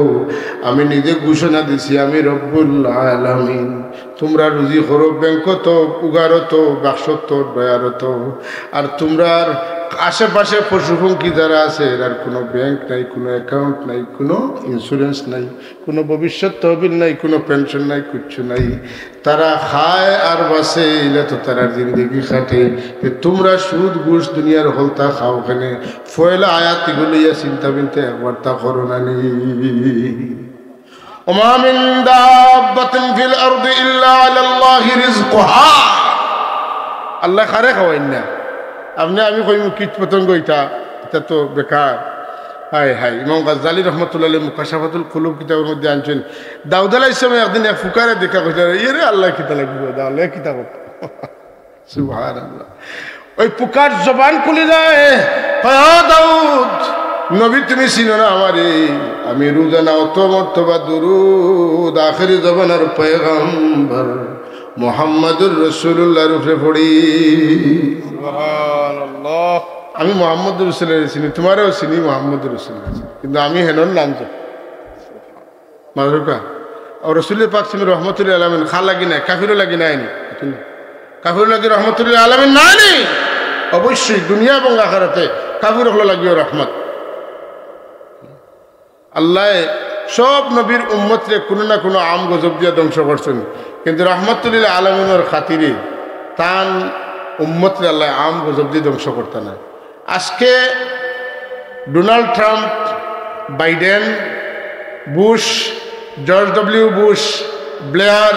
আমি নিজে ঘোষণা দিছি আমি রব্বুল আলামিন তোমরা রুজি করো ব্যাংকত উগারত বাক্সত ডয়ারত আর তোমরা আশেপাশে পশুপঙ্খী যারা আছে এর কোনো ব্যাংক নাই কোনো অ্যাকাউন্ট নাই কোনো ইন্স্যুরেন্স নাই কোনো ভবিষ্যৎ তহবিল নাই কোনো পেনশন নাই কিচ্ছু নাই তারা খায় আর বাসে এলে তো তারা জিন্দগি কাটে তোমরা সুদ ঘুষ দুনিয়ার হলতা খাও ওখানে ফয়লা আয়াত এগুলো ইয়া চিন্তা বিনতে একবার তা করো না নি ওমা মিন দাব্বাতিন ফিল আরদি ইল্লা আলাল্লাহি রিজকুহা আল্লাহ খারে খাওয়াইন না আপনি আমি কই কীট পতঙ্গ এটা তো বেকার হাই হাই ইমাম গাজ্জালী রহমতুল্লাহ আলাইহি মুকাশাফাতুল কুলুব কিতাবের মধ্যে আনছেন দাউদ আলাইহিস সালাম একদিন এক ফুকারে দেখা কইল ইরে আল্লাহ কিতা লাগবে আল্লাহ কিতা সুবহানাল্লাহ ওই পুকার জবান খুলে যায় ও দাউদ নবী তুমি চিনো না আমারে আমি রোজানা অত মর্তবা দুরুদ আখিরি জমানার পয়গম্বর মুহাম্মদুর রাসূলুল্লাহর উপরে পড়ি সুবহানাল্লাহ আমি মুহাম্মদুর রাসূলের চিনি তোমারও চিনি মুহাম্মদুর রাসূলের কিন্তু আমি হেনন নাম তো মাযরুকা আর রাসূল পাক সিমি রহমাতুল আলামিন খা লাগি না কাফিরও লাগি নাই কাফির লাগি রহমাতুল আলামিন নাই অবশ্যই দুনিয়া এবং আখিরাতে কাফির হলো লাগিও রহমত আল্লাহ সব নবীর উম্মতরে কোনো না কোনো আম গজব দিয়ে ধ্বংস করছেন কিন্তু রহমতুল আলামিনের খাতিরে তান উম্মতরে আল্লাহ আম গজব দিয়ে ধ্বংস করতে না আজকে Donald Trump Biden Bush George W Bush Blair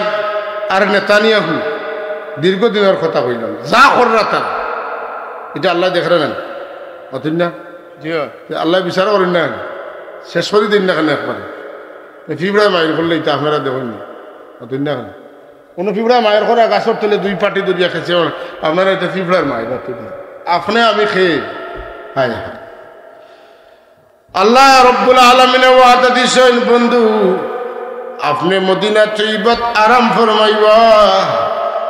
আর নেতানিয়াহু দীর্ঘদিনের কথা কইল যা কররা তা এটা আল্লাহ দেখে নেন অতুন না জি আল্লাহ বিচার করেন না শেষ করে দিন না কেন একবারে ফিবড়ায় মায়ের করলে এটা আপনারা দেখেন না অতুন না কেন কোনো ফিবড়ায় মায়ের করা গাছের তলে দুই পাটি দরিয়া খেয়েছে আপনারা এটা ফিবড়ার মায়ের অতুন না আপনি আমি খেয়ে হায় হায় আল্লাহ রব্বুল আলামিনে ওয়াদা দিছেন বন্ধু আপনি মদিনা তৈয়বাত আরাম ফরমাইবা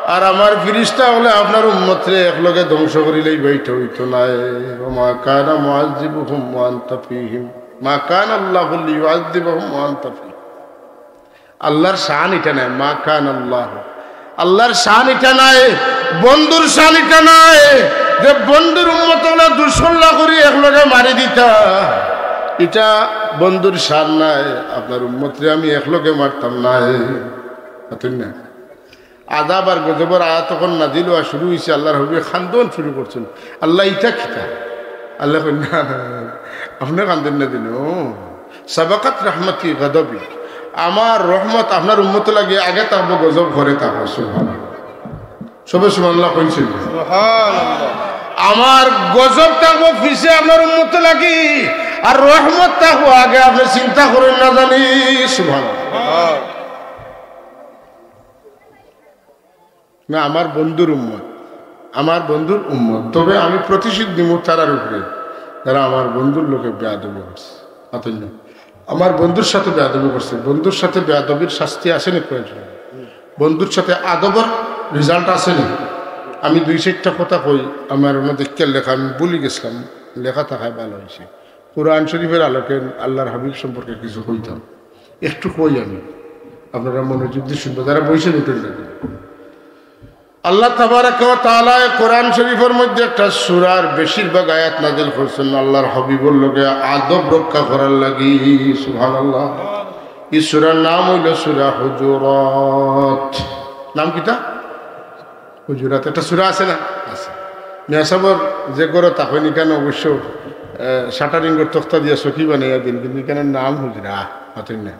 আর আমার ফিরিস্তা হলে আপনার উম্মতরে একলগে ধ্বংস করিলেই বৈঠ হইত নাই মা কানা মুআযযিবুহুম ওয়া আনতা ফীহিম মা কানা আল্লাহু লিয়ুআযযিবুহুম ওয়া আনতা ফীহিম আল্লাহর শান এটা নাই মা কানা আল্লাহ আল্লাহর শান এটা নাই বন্ধুর শান এটা নাই যে বন্ধুর উম্মত হলে দুশল্লা করি একলগে মারি দিতা এটা বন্ধুর শান নাই আপনার উম্মতরে আমি একলগে মারতাম নাই বুঝলেন না আযাব আর গজবর আয়াত তখন নাজিল হওয়া শুরু হয়েছে আল্লাহর হবি খান্দন শুরু করছেন আল্লাহ ইটা খিতা আল্লাহ না আপনি কান্দেন না দিন সাবাকাত রহমতি গদবি আমার রহমত আপনার উম্মত লাগে আগে থাকবো গজব ঘরে থাকবো সুবহানাল্লাহ সবে সুবহানাল্লাহ কইছেন সুবহানাল্লাহ আমার গজব থাকবো পিছে আপনার উম্মত লাগি আর রহমত থাকবো আগে আপনি চিন্তা করেন না জানি সুবহানাল্লাহ না আমার বন্ধুর উম্মত তবে আমি প্রতিশোধ দিব তারার উপরে যারা আমার বন্ধুর লোকে বেয়াদবি করছে অতএব আমার বন্ধুর সাথে বেয়াদবি করছে বন্ধুর সাথে বেয়াদবির শাস্তি আসেনি প্রয়োজন বন্ধুর সাথে আদবের রেজাল্ট আসেনি আমি দুই চারটা কথা কই আমার দেখতে লেখা আমি বলি গেছিলাম লেখা থাকায় ভালো হয়েছে কোরআন শরীফের আলোকে আল্লাহর হাবিব সম্পর্কে কিছু কইতাম একটু কই আমি আপনারা মনোযোগ দিয়ে শুনবেন যারা বসে উঠেন না আল্লাহ তাবারাক ওয়া তাআলা কোরআন শরীফের মধ্যে একটা সূরার বেশিরভাগ আয়াত নাযিল করেছেন আল্লাহর হাবিবুর লগে আদব রক্ষা করার লাগি সুবহানাল্লাহ এই সূরার নাম হইল সূরা হুজুরাত নাম কিটা হুজুরাত একটা সূরা আছে না আছে মেসাবর যে করে তাকনি কেন অবশ্য শাটারিংয়ের তক্তা দিয়ে সখী বানাইয়া দিন কিন্তু কেন নাম হুজরা হতেন না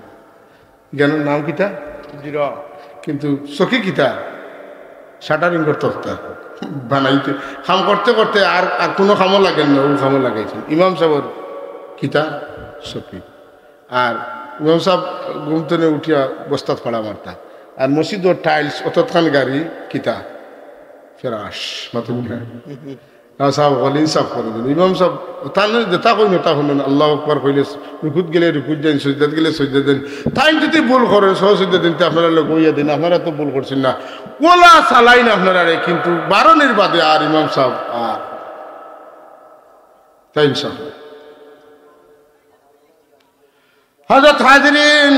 কেন নাম কিটা হুজরা কিন্তু সখী কিটা শাটারিংয়ের তক্তা বানাইতে খাম করতে করতে আর কোনো খামও লাগেন না ও খামও লাগাইছেন ইমাম সাহেবর কিতা সফি আর ইমাম সাহেব ঘুমতনে উঠিয়া বস্তাত ফাড়া মারতা আর মসজিদর টাইলস অতখান গাড়ি কিতা ফেরাস মাতুন সাহেব হল ইনসাফ করে দিন ইমাম সাহেব তা নয় যেটা কই না তা শুনুন আল্লাহ আকবার কইলে রুকুত গেলে রুকুত দেন সজ্জাত গেলে সজ্জাত দেন তাই যদি ভুল করেন সহ সজ্জাত দিন আপনারা লোক কইয়া দিন আপনারা তো ভুল করছেন না কোলা চালাই না আপনারা কিন্তু বারণের বাদে আর ইমাম সাহেব আর তাই ইনশাআল্লাহ হযরত হাজিরিন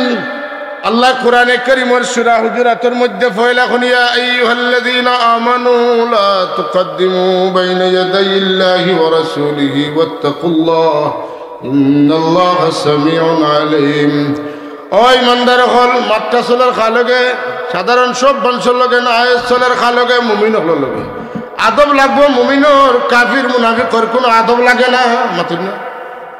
আল্লাহ কোরআনে কারীমের সূরা হুজুরাতের মধ্যে ফয়লা খুনিয়া আইয়ুহাল্লাযীনা আমানু লা তুকদ্দিমু বাইনা ইয়াদাইল্লাহি ওয়া রাসূলিহি ওয়াত্তাকুল্লাহ ইন্নাল্লাহা সামিউন আলীম ওই ইমানদার হল মাত্রা চলার খালগে সাধারণ সব বংশের লগে না চলার খালগে মুমিন হল লগে আদব লাগবো মুমিনর কাফির মুনাফিকর কোনো আদব লাগে না মাতুন না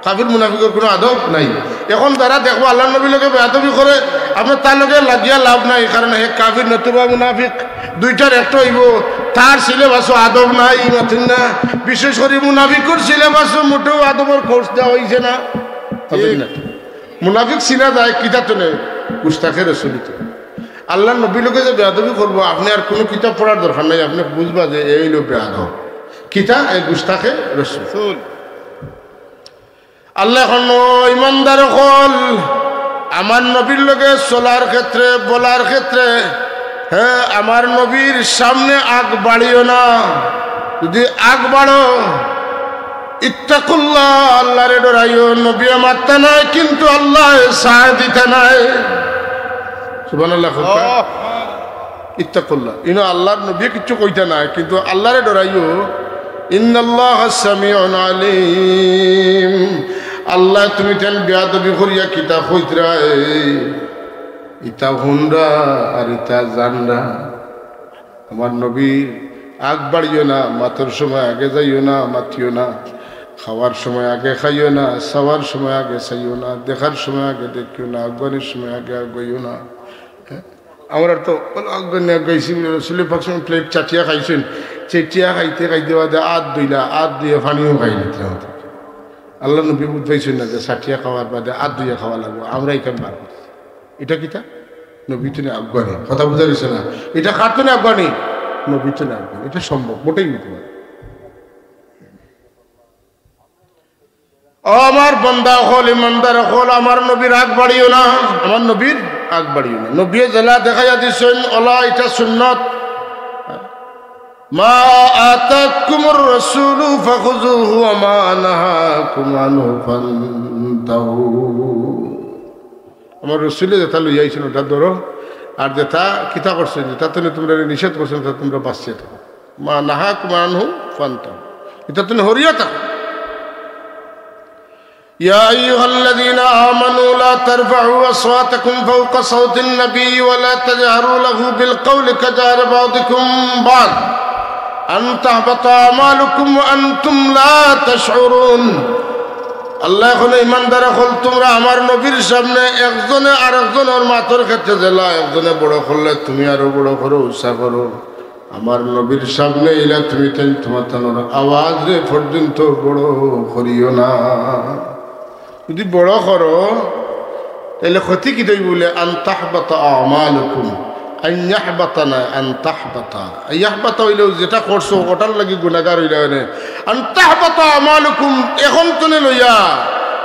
কাফির মুনাফিকের কোনো আদব নাই এখন যারা দেখবো আল্লাহ নবীর লোকে বেয়াদবি করে আপনার তার লোকে লাগিয়া লাভ নাই কারণ হে কাফির নতুবা মুনাফিক দুইটার একটা হইব তার সিলেবাসও আদব নাই মাথিন না বিশেষ করে মুনাফিকর সিলেবাসও মোটেও আদবের কোর্স দেওয়া হয়েছে না মুনাফিক চিনা যায় কিতাব তো নেই গুস্তাখে রসুলিত আল্লাহ নবীর লোকে যে বেয়াদবি করবো আপনি আর কোনো কিতাব পড়ার দরকার নাই আপনি বুঝবা যে এই লোক বেয়াদব কিতাব এই গুস্তাখে রসুল আল্লাহ ইমানদার হল আমার নবীর লোকে চলার ক্ষেত্রে বলার ক্ষেত্রে হ্যাঁ আমার নবীর সামনে আগ বাড়িও না যদি আগ বাড়ো ইত্তাকুল্লাহ আল্লাহরে ডরাইও নবী মারতে নাই কিন্তু আল্লাহ সায় দিতে নাই সুবহানাল্লাহ ইত্তাকুল্লাহ ইনো আল্লাহর নবী কিচ্ছু কইতে নাই কিন্তু আল্লাহরে ডরাইও ইন্নাল্লাহা সামিউন আলীম আল্লাহ তুমি তেন বেয়াদবি করিয়া কিতা কইতরা ইতা হুনরা আর ইতা জানরা আমার নবী আগ বাড়িও না মাতর সময় আগে যাইও না মাতিও না খাওয়ার সময় আগে খাইও না চাওয়ার সময় আগে চাইও না দেখার সময় আগে দেখিও না আগুনের সময় আগে আগইও না আমরা তো আগুন আগাইছি রসুলের পাক প্লেট চাটিয়া খাইছেন চেটিয়া খাইতে খাইতে বাদে আধ দুইলা আধ দুইয়া পানিও খাই নিতে আমাদের আল্লাহ নবী বুঝবাইছেন না যে ষাটিয়া খাওয়ার বাদে আধ দুইয়া খাওয়া লাগবো আমরা এখানে বার করছি এটা কিতা নবী তো আফগানি কথা বোঝা গেছে না এটা কার তো আফগানি নবী তো আফগানি এটা সম্ভব মোটেই নিতে পারে আমার বান্দা হল ইমানদার হল আমার নবীর আগ বাড়িও না আমার নবীর আগ বাড়িও না নবী জেলা দেখাইয়া দিছেন ওলা এটা সুন্নত মা আতাকুমুর রাসূলু ফাখুযুহু ওয়া মা নাহাকুম আনহু ফান্তাহু আমার রাসূলে যেটা লই আইছেন ওটা ধরো আর যেটা কিতা করছেন যেটা তোমরা নিষেধ করছেন তা তোমরা বাঁচিয়ে থাকো মা নাহাকুম আনহু ফান্তাহু এটা তুমি হরিয়া থাকো يا أيها الذين آمنوا لا ترفعوا أصواتكم فوق صوت النبي ولا تجهروا له بالقول كجهر بعضكم بعض أن تهبط أعمالكم وأنتم لا تشعرون আল্লাহ এখন ইমানদার হল তোমরা আমার নবীর সামনে একজনে আর একজনের মাথার ক্ষেত্রে জেলা একজনে বড় করলে তুমি আরো বড় করো উৎসাহ করো আমার নবীর সামনে এলা তুমি তোমার আওয়াজ পর্যন্ত বড় করিও না যদি বড় করো তাহলে ক্ষতি কি দেই বলে আনতাহবাতা আমালুকুম আইয়াহবাতা না আনতাহবাতা আইয়াহবাতা হইলেও যেটা করছো ওটার লাগি গুনাহগার হইলা মানে আনতাহবাতা আমালুকুম এখন তুমি লইয়া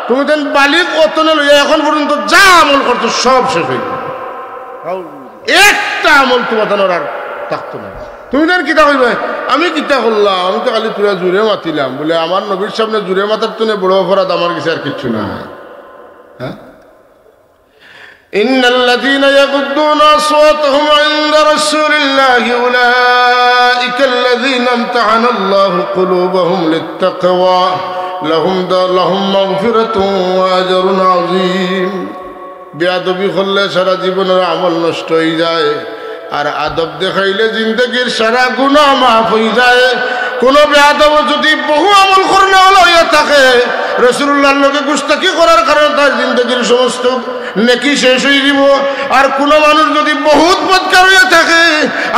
তুমি দেন বালিক অতনে লইয়া এখন পর্যন্ত যা আমল করছো সব শেষ হয়ে গেল একটা আমল তোমার আর থাকতো না তুমি দেন কিতা কইবে আমি কিতা করলাম আমি তো খালি তুরা জুড়ে মাতিলাম বলে আমার নবীর সামনে জুড়ে মাতার তুনে বড় অপরাধ আমার কাছে আর কিচ্ছু না হ্যাঁ ইন্নাল্লাযীনা ইয়াগুদ্দুনা আসওয়াতাহুম ইনদা রাসূলিল্লাহি উলাইকা আল্লাযীনা ইমতাহানাল্লাহু কুলুবাহুম লিত্তাকওয়া লাহুম মাগফিরাতুন ওয়া আজরুন আযীম বেয়াদবি করলে সারা জীবনের আমল নষ্ট হয়ে যায় আর আদব দেখাইলে জিন্দগির সারা গুনাহ মাফ হয়ে যায় কোন বেয়াদব যদি বহু আমল করলে হইয়া থাকে রাসূলুল্লাহর লগে গুস্তাখি করার কারণে তার জিন্দগির সমস্ত নেকি শেষ হয়ে যাব আর কোন মানুষ যদি বহুত বদকার হইয়া থাকে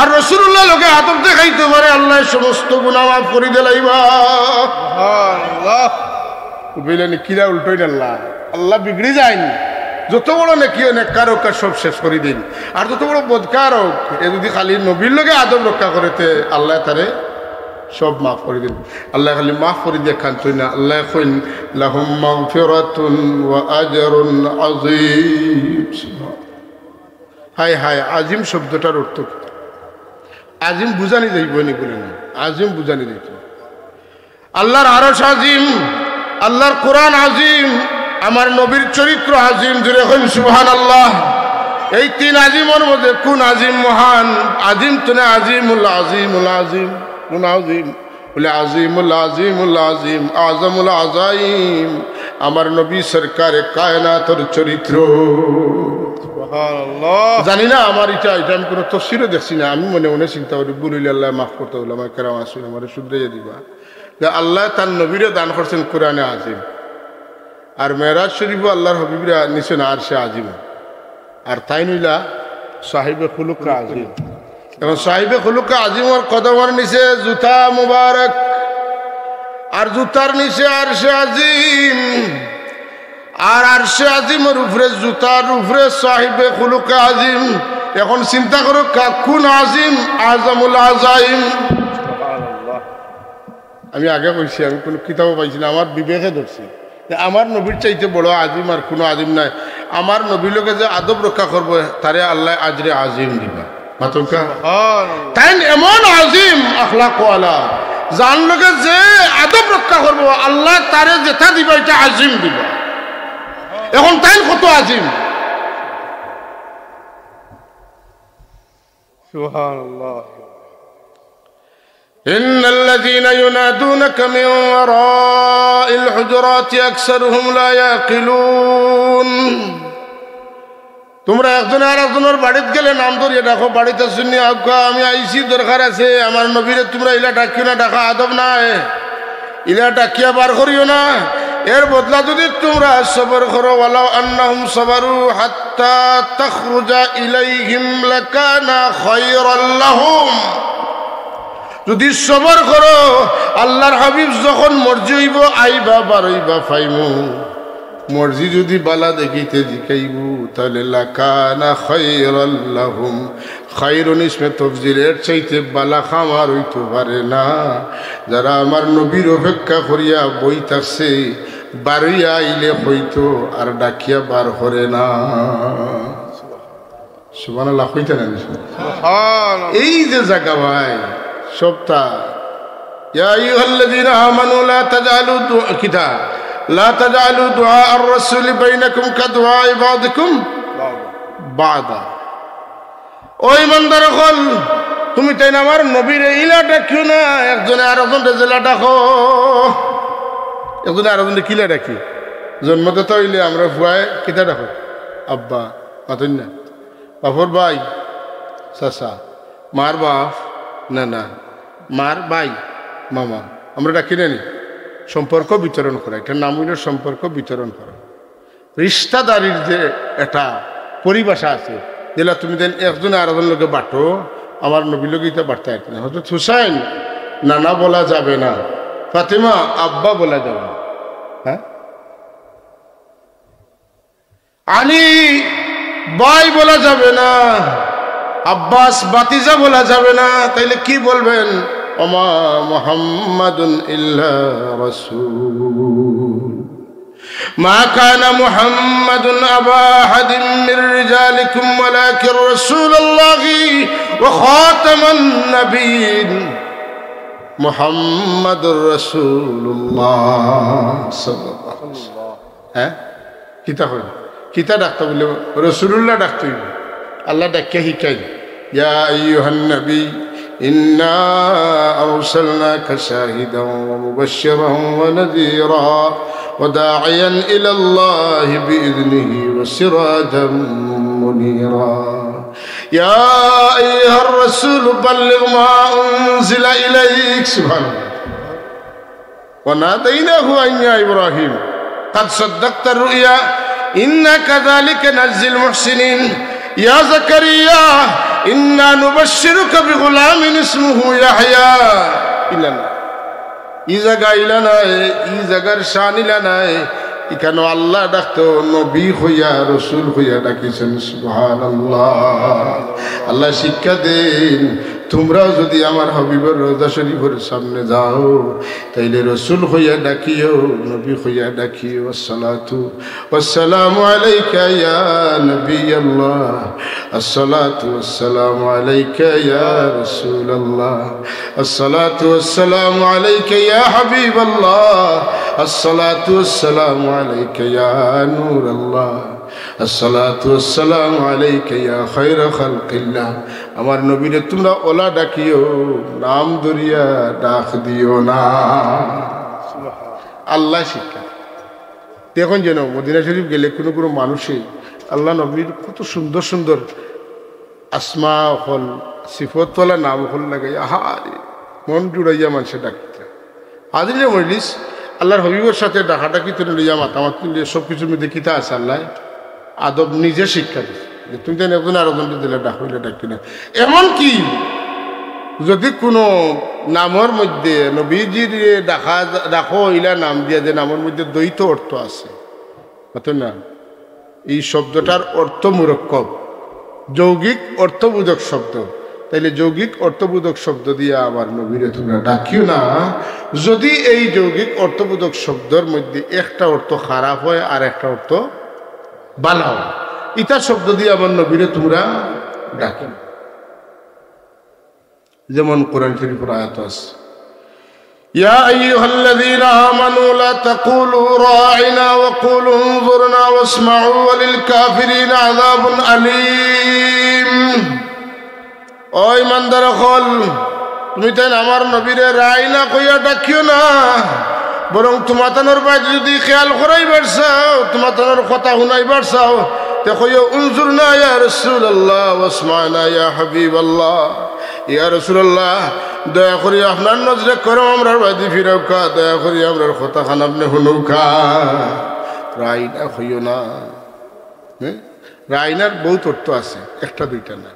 আর রাসূলুল্লাহর লগে আদব দেখাইতে পারে আল্লাহ সমস্ত গুনাহ মাফ করে দেলাইবা সুবহানাল্লাহ বলেন কিরা উল্টোই আল্লাহ আল্লাহ বিগড়ে যায়নি যত বড় নেকি নেককার হোক সব শেষ করে দিন আর যত বড় বদকার হোক এ যদি খালি নবীর লগে আদব রক্ষা করেতে আল্লাহ তারে সব মাফ করে দিন আল্লাহ খালি মাফ করে দিয়ে খান্তই না আল্লাহ কইন লাহুম মাগফিরাতুন ওয়া আজরুন আযীম হায় হায় আজিম শব্দটার অর্থ কি আজিম বুঝানি যাইব নি বলে না আজিম বুঝানি যাইব আল্লাহর আরশ আজিম আল্লাহর কোরআন আজিম আমার নবীর চরিত্র আজিম জুড়ে হন সুবহানাল্লাহ এই তিন আজিমের মধ্যে কোন আজিম মহান আজিম তো না আজিমুল আজিমুল আজিম কোন আজিম বলে আজিমুল আজিমুল আজিম আজমুল আজাইম আমার নবী সরকারে কায়নাতের চরিত্র সুবহানাল্লাহ জানি না আমার এটা আমি কোনো তফসিরও দেখছি না আমি মনে মনে চিন্তা করি বলিলে আল্লাহ মাফ করতে হলো আমার কেরাম আসুন আমার শুধরে দিবা যে আল্লাহ তার নবীরে দান করছেন কোরআনে আজিম আর মেরাজ শরীফও আল্লাহর হাবিবরা নিছেন আরশে আজিম আর তাই নইলা সাহিবে খুলুকা আজিম এখন সাহিবে খুলুকা আজিমর কদমের নিচে জুতা মুবারক আর জুতার নিচে আরশে আজিম আর আরশে আজিমের উপরে জুতার উপরে সাহিবে খুলুকা আজিম এখন চিন্তা করো কোন আজিম আজমুল আজাইম আমি আগে কইছি আমি কোনো কিতাবও পাইছি না আমার বিবেকে ধরছি আমার নবীর চাইতে বড় আজিম আর কোনো আজিম নাই আমার নবীর লোকে যে আদব রক্ষা করবো তারে আল্লাহ আজরে আজিম দিবা তাই এমন আজিম আখলাক ওয়ালা যার লোকে যে আদব রক্ষা করবো আল্লাহ তারে যেটা দিবা এটা আজিম দিবা এখন তাই কত আজিম সুবহানাল্লাহ إن الذين ينادونك من وراء الحجرات أكثرهم لا يعقلون তোমরা একজন আর একজনের বাড়িতে গেলে নাম ধরিয়ে ডাকো বাড়িতে শুনি আজ্ঞা আমি আইসি দরকার আছে আমার নবীরে তোমরা ইলা ডাকিও না ডাকা আদব নাই ইলা ডাকিয়া বার করিও না এর বদলা যদি তোমরা সবর করো ওয়ালাউ আন্নাহুম সাবারু হাত্তা তাখরুজা ইলাইহিম লাকানা খায়রাল লাহুম যদি সবর করো আল্লাহর হাবিব যখন মর্জি হইব আইবা বারইবা ফাইমু মর্জি যদি বালা দেখিতে জিকাইব তাহলে লাকানা খায়রাল লাহুম খায়রুন ইসমে তফজিলের চাইতে বালা খামার হইতে পারে না যারা আমার নবীর অপেক্ষা করিয়া বই থাকছে বারইয়া আইলে হইতো আর ডাকিয়া বার করে না সুবহানাল্লাহ কইতে না সুবহানাল্লাহ এই যে জায়গা ভাই সবটা ইয়া আইয়ুহাল্লাযীনা আমানু লা তাজআলু কিতাব লা তাজআলু দুআ আর-রাসূল বাইনাকুম কাদুআ ইবাদিকুম বাদা ও ইমানদার হল তুমি তাই না আমার নবীর ইলা ডাকিও না একজনে আরেকজনের জেলা ডাকো একজনে আরেকজনের কিলা ডাকি জন্মতে তো হইলে আমরা ভুয়ায় কিতা ডাকো আব্বা মাতুন না বাপর ভাই চাচা মার বাপ না না মার ভাই মামা আমরা ডাকি না নি সম্পর্ক বিতরণ করা এটা নাম হইল সম্পর্ক বিতরণ করা রিশতাদারির যে একটা পরিভাষা আছে যেটা তুমি দেন একজনে আরেকজন লোকে বাটো আমার নবী লোক এটা বাড়তে এক না হয়তো হুসাইন নানা বলা যাবে না ফাতেমা আব্বা বলা যাবে হ্যাঁ আলী ভাই বলা যাবে না আব্বাস বাতিজা বলা যাবে না তাইলে কি বলবেন ওমা মুহাম্মাদুন ইল্লা রাসূল মা কানা মুহাম্মাদুন আবা আহাদিন মির রিজালিকুম ওয়ালাকিন রাসূলুল্লাহি ওয়া খাতামান নাবিয়্যিন মুহাম্মাদুর রাসূলুল্লাহ সাল্লাল্লাহু আলাইহি ওয়াসাল্লাম হ্যাঁ কিতা হল কিতা ডাকতে বলে রাসূলুল্লাহ ডাকতে আল্লাহ ডাকে হিকাই ইয়া আইয়ুহান নবী ইন্না আরসালনাকা শাহিদান ওয়া মুবাশশিরান ওয়া নাযীরা ওয়া দা'iয়ান ইলা আল্লাহি বিইذনিহি ওয়া সিরাজাম মুনীরা ইয়া আইয়ুহার রাসূল বাল্লিগ মা উনজিলা ইলাইক সুবহানাল্লাহ ওয়া নাদাইনাহু আন ইয়া ইব্রাহিম قد صدقت الرؤيا إنا كذلك نجزي المحسنين يا زكريا إنا نبشرك بغلام اسمه يحيى إلنا إذا قايلنا إذا قرشان لنا إكانو الله دكتو نبي خويا رسول خويا دكيسن سبحان الله الله শিক্ষা দেন তোমরাও যদি আমার হাবিবের রোজা শরীফের সামনে যাও তাইলে রসুল হইয়া ডাকিও, নবী হইয়া ডাকিও। আসসালাতু ওয়াসসালামু আলাইকা ইয়া নবী আল্লাহ, আসসালাতু ওয়াসসালামু আলাইকা ইয়া রাসূলুল্লাহ, আসসালাতু ওয়াসসালামু আলাইকা ইয়া হাবিবাল্লাহ, আসসালাতু ওয়াসসালামু আলাইকা ইয়া নূরাল্লাহ, আসসালাতু ওয়াসসালামু আলাইকা ইয়া খায়রা খালকিল্লাহ। আমার নবীরে তোমরা ওলা ডাকিও, নাম ধরিয়া ডাক দিও না। আল্লাহ শিক্ষা দেখুন যেন মদিনা শরীফ গেলে কোনো কোনো মানুষে আল্লাহ নবীর কত সুন্দর সুন্দর আসমা হল সিফতওয়ালা নাম হল লাগাই আহারে মন জুড়াইয়া মানুষে ডাকিতে আদিনে মজলিস আল্লাহর হবিবের সাথে ডাকাডাকি তুলে লইয়া মাতামাতি লিয়ে সব কিছুর মধ্যে কিতা আছে আল্লাহ আদব নিজে শিক্ষা দিচ্ছে যে তুমি তো একজন আরেকজনকে দিলে ডাকলে ডাকি না। এমনকি যদি কোনো নামের মধ্যে নবীজির ডাকো ইলা নাম দিয়া যে নামের মধ্যে দ্বৈত অর্থ আছে বুঝলেন না, এই শব্দটার অর্থ মুরক্কব যৌগিক অর্থবোধক শব্দ, তাইলে যৌগিক অর্থবোধক শব্দ দিয়ে আবার নবীরে তোমরা ডাকিও না যদি এই যৌগিক অর্থবোধক শব্দের মধ্যে একটা অর্থ খারাপ হয় আর একটা অর্থ ভালো হয়, ইটা শব্দ দিয়ে আবার নবীরে তোমরা ডাকি। যেমন কোরআন শরীফের আয়াত আছে ইয়া আইয়ুহাল্লাযীনা আমানু লা তাকুলু রা'ইনা ওয়া কুলু উনজুরনা ওয়াসমা'ু ওয়ালিল কাফিরিনা আযাবুন আলীম। ও ইমানদার হল তুমি তাই আমার নবীরে রা'ইনা কইয়া ডাকিও না, বরং তোমাতানোর বাইরে যদি খেয়াল করাইবার চাও তোমাতানোর কথা শুনাইবার চাও তে কইও উনজুরনা ইয়া রাসূলুল্লাহ ওয়াসমা'না ইয়া হাবিবাল্লাহ। ইয়া রাসূলুল্লাহ দয়া করি আপনার নজরে করো আমরার বাদি ফিরাউকা, দয়া করি আমরার কথা খান আপনি শুনৌকা। রাইনা হইও না, রাইনার বহুত অর্থ আছে, একটা দুইটা না।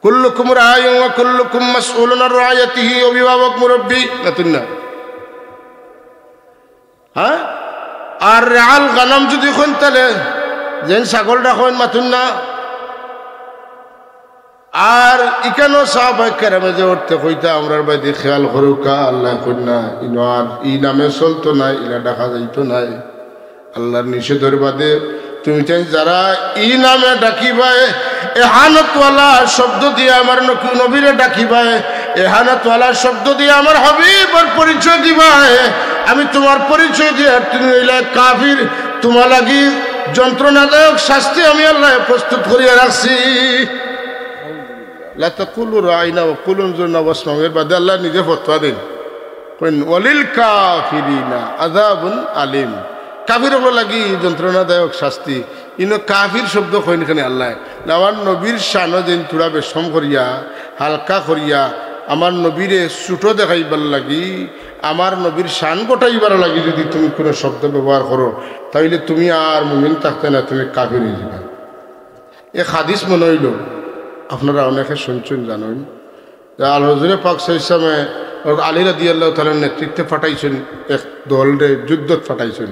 কুল্লুকুম রাইয়ুন ওয়া কুল্লুকুম মাসউলুন আন রাইয়াতিহি, অভিভাবক মুরব্বী নাতুন না হ্যাঁ। আর রাল গানাম যদি কোন তাহলে যেন ছাগলটা কোন মাতুন না। আর ইকানো সাহাবায়ে কেরামে যে উঠতে কইতা আমরার বাইরে খেয়াল করুকা আল্লাহ কন্যা ইনার ই নামে চলতো নাই, ইলা ডাকা যাইতো নাই আল্লাহর নিষেধের বাদে। তুমি চাই যারা ই নামে ডাকিবাই এহানতওয়ালা শব্দ দিয়ে আমার নবীরে ডাকিবাই, এহানতওয়ালা শব্দ দিয়ে আমার হাবিবের পরিচয় দিবাই, আমি তোমার পরিচয় দিয়ে তুমি হইলে কাফির, তোমার লাগি যন্ত্রণাদায়ক শাস্তি আমি আল্লাহ প্রস্তুত করিয়া রাখছি। লা তাকুলু রাইনা ওয়া কুলু উনজুরনা ওয়াসমা'ু এর বাদে আল্লাহ নিজে ফতোয়া দেন কইন ওয়ালিল কাফিরিনা আযাবুন আলীম, কাফিরগুলো লাগি যন্ত্রণাদায়ক শাস্তি। ইনো কাফির শব্দ কইন এখানে আল্লাহ আমার নবীর শানও যেন থোড়া বেশম করিয়া হালকা করিয়া আমার নবীরে ছুটো দেখাইবার লাগি আমার নবীর শান গোটাইবার লাগি যদি তুমি কোনো শব্দ ব্যবহার করো তাইলে তুমি আর মুমিন থাকতে না, তুমি কাফির হয়ে যাবে। এ হাদিস মনে হইল আপনারা অনেকে শুনছেন জানেন যে আল হজরে পাক সাইসামে আলী রাদিয়াল্লাহু তাআলার নেতৃত্বে ফাটাইছেন এক দলরে যুদ্ধত ফাটাইছেন,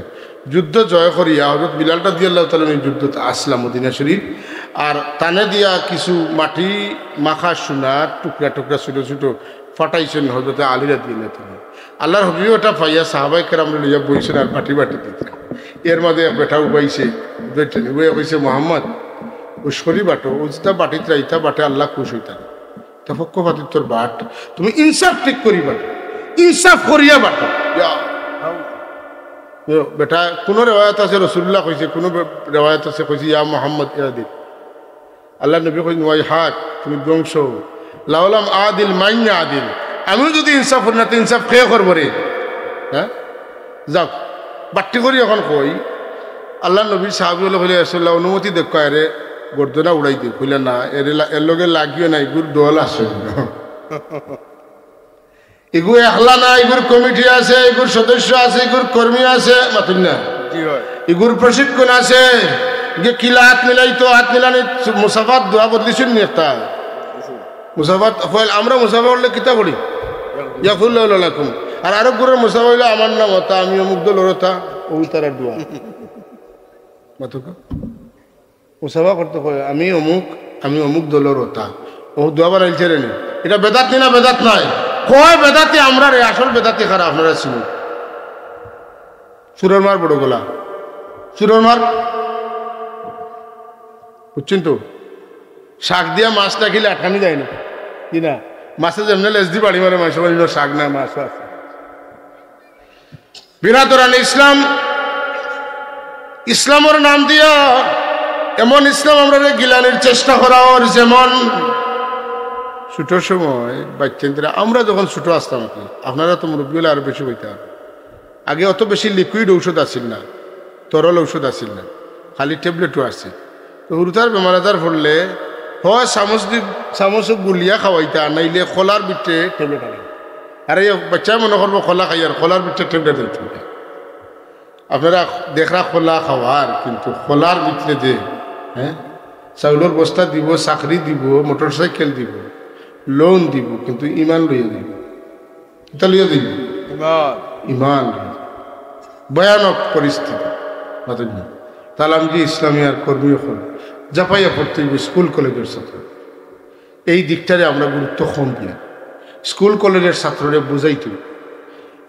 যুদ্ধ জয় করিয়া হযরত বিলাল রাদিয়াল্লাহু তাআলা যুদ্ধত আসলাম মদিনা শরীফ। আর টানে দিয়া কিছু মাটি মাখা সোনার টুকরা টুকরা ছোটো ছোটো ফাটাইছেন হযরত আলী রাদিয়াল্লাহু তাআলা। আল্লাহর হবিব ওটা পাইয়া সাহাবায়ে কেরাম লইয়া বইছেন আর বাটি বাটি দিতেন। এর মাঝে এক বেটা উবাইছে বেটেন উবে কইছে মোহাম্মদ উস্করি বাটো উজটা বাটিত রাইতা বাটে আল্লাহ খুশ হইতাম তা পক্ষপাতির তোর বাট তুমি ইনসাফ ঠিক করি বাটো, ইনসাফ করিয়া বাটো। বেটা কোনো রেওয়ায়ত আছে রাসূলুল্লাহ কইছে, কোনো রেওয়ায়ত আছে কইছে ইয়া মুহাম্মদ ইয়া দি আল্লাহ নবী কইছেন ওয়াই হাক তুমি ধ্বংস লাউলাম আদিল মাইয়া আদিল, আমিও যদি ইনসাফ করি না তো ইনসাফ খেয়ে করবো রে। হ্যাঁ যাও বাট্টি করি এখন কই আল্লাহ নবীর সাহাবী হলে রাসূলুল্লাহ অনুমতি দেখায় রে গর্দনা উড়াই দিয়ে কইলে না এর লগে লাগিও না, এগুর দল আছে, এগুর একলা না, এগুর কমিটি আছে, এগুর সদস্য আছে, এগুর কর্মী আছে মাতুন না, এগুর প্রশিক্ষণ আছে। কিলা হাত মিলাইতো হাত মিলানি মুসাফাত দোয়া বদলিছেন নি একটা মুসাফাত আমরা মুসাফা করলে কিতা করি ইয়াকুল্লাহু লাকুম, আর আরো গুরের মুসাফা হইলে আমার নাম হতা আমি অমুক দল ওরতা ও তারা দোয়া মাতুকা মুসাফা করতে হয় আমি অমুক দলের ওতা ও দোয়া বানাইছে রে এটা বেদাতি না বেদাত নাই? কয় বেদাতি আমরা রে, আসল বেদাতি খারাপ আপনারা ছিল। সুরের মার বড় গোলা, সুরের মার বুঝছেন তো? শাক দিয়া মাছ না খেলে আটকানি যায় না কি না? মাছে যেমন লেজ দি বাড়ি মারে মাছ শাক না মাছ আছে। বিরাদরান ইসলাম, ইসলামের নাম দিয়া এমন ইসলাম আমরা গিলানির চেষ্টা করা ওর, যেমন ছোট সময় বাচ্চাদের আমরা যখন ছোট আসতাম, কি আপনারা তো মুরব্বী হলে আরো বেশি বইতাম, আগে অত বেশি লিকুইড ঔষধ আসিল না, তরল ঔষধ আসিল না, খালি ট্যাবলেটও আসছে। তো হুরুতার বেমার আজার পড়লে হয় চামচ গুলিয়া খাওয়াইতা, নাইলে খোলার ভিতরে ট্যাবলেট আনে। আর এই বাচ্চা মনে করবো খোলা খাই, আর খোলার ভিতরে ট্যাবলেট দিতে। আপনারা দেখরা খোলা খাওয়ার, কিন্তু খোলার ভিতরে যে চাউলের বস্তা দিব, চাকরি দিব, মোটর সাইকেল দিব, লোন দিব, কিন্তু ইমান লইয়া দিব। এটা লইয়া দিব ইমান। ভয়ানক পরিস্থিতি। তালামজি ইসলামিয়ার কর্মী হল জাপাইয়া পড়তে স্কুল কলেজের ছাত্র। এই দিকটারে আমরা গুরুত্ব কম দিয়া স্কুল কলেজের ছাত্ররে বুঝাইতে।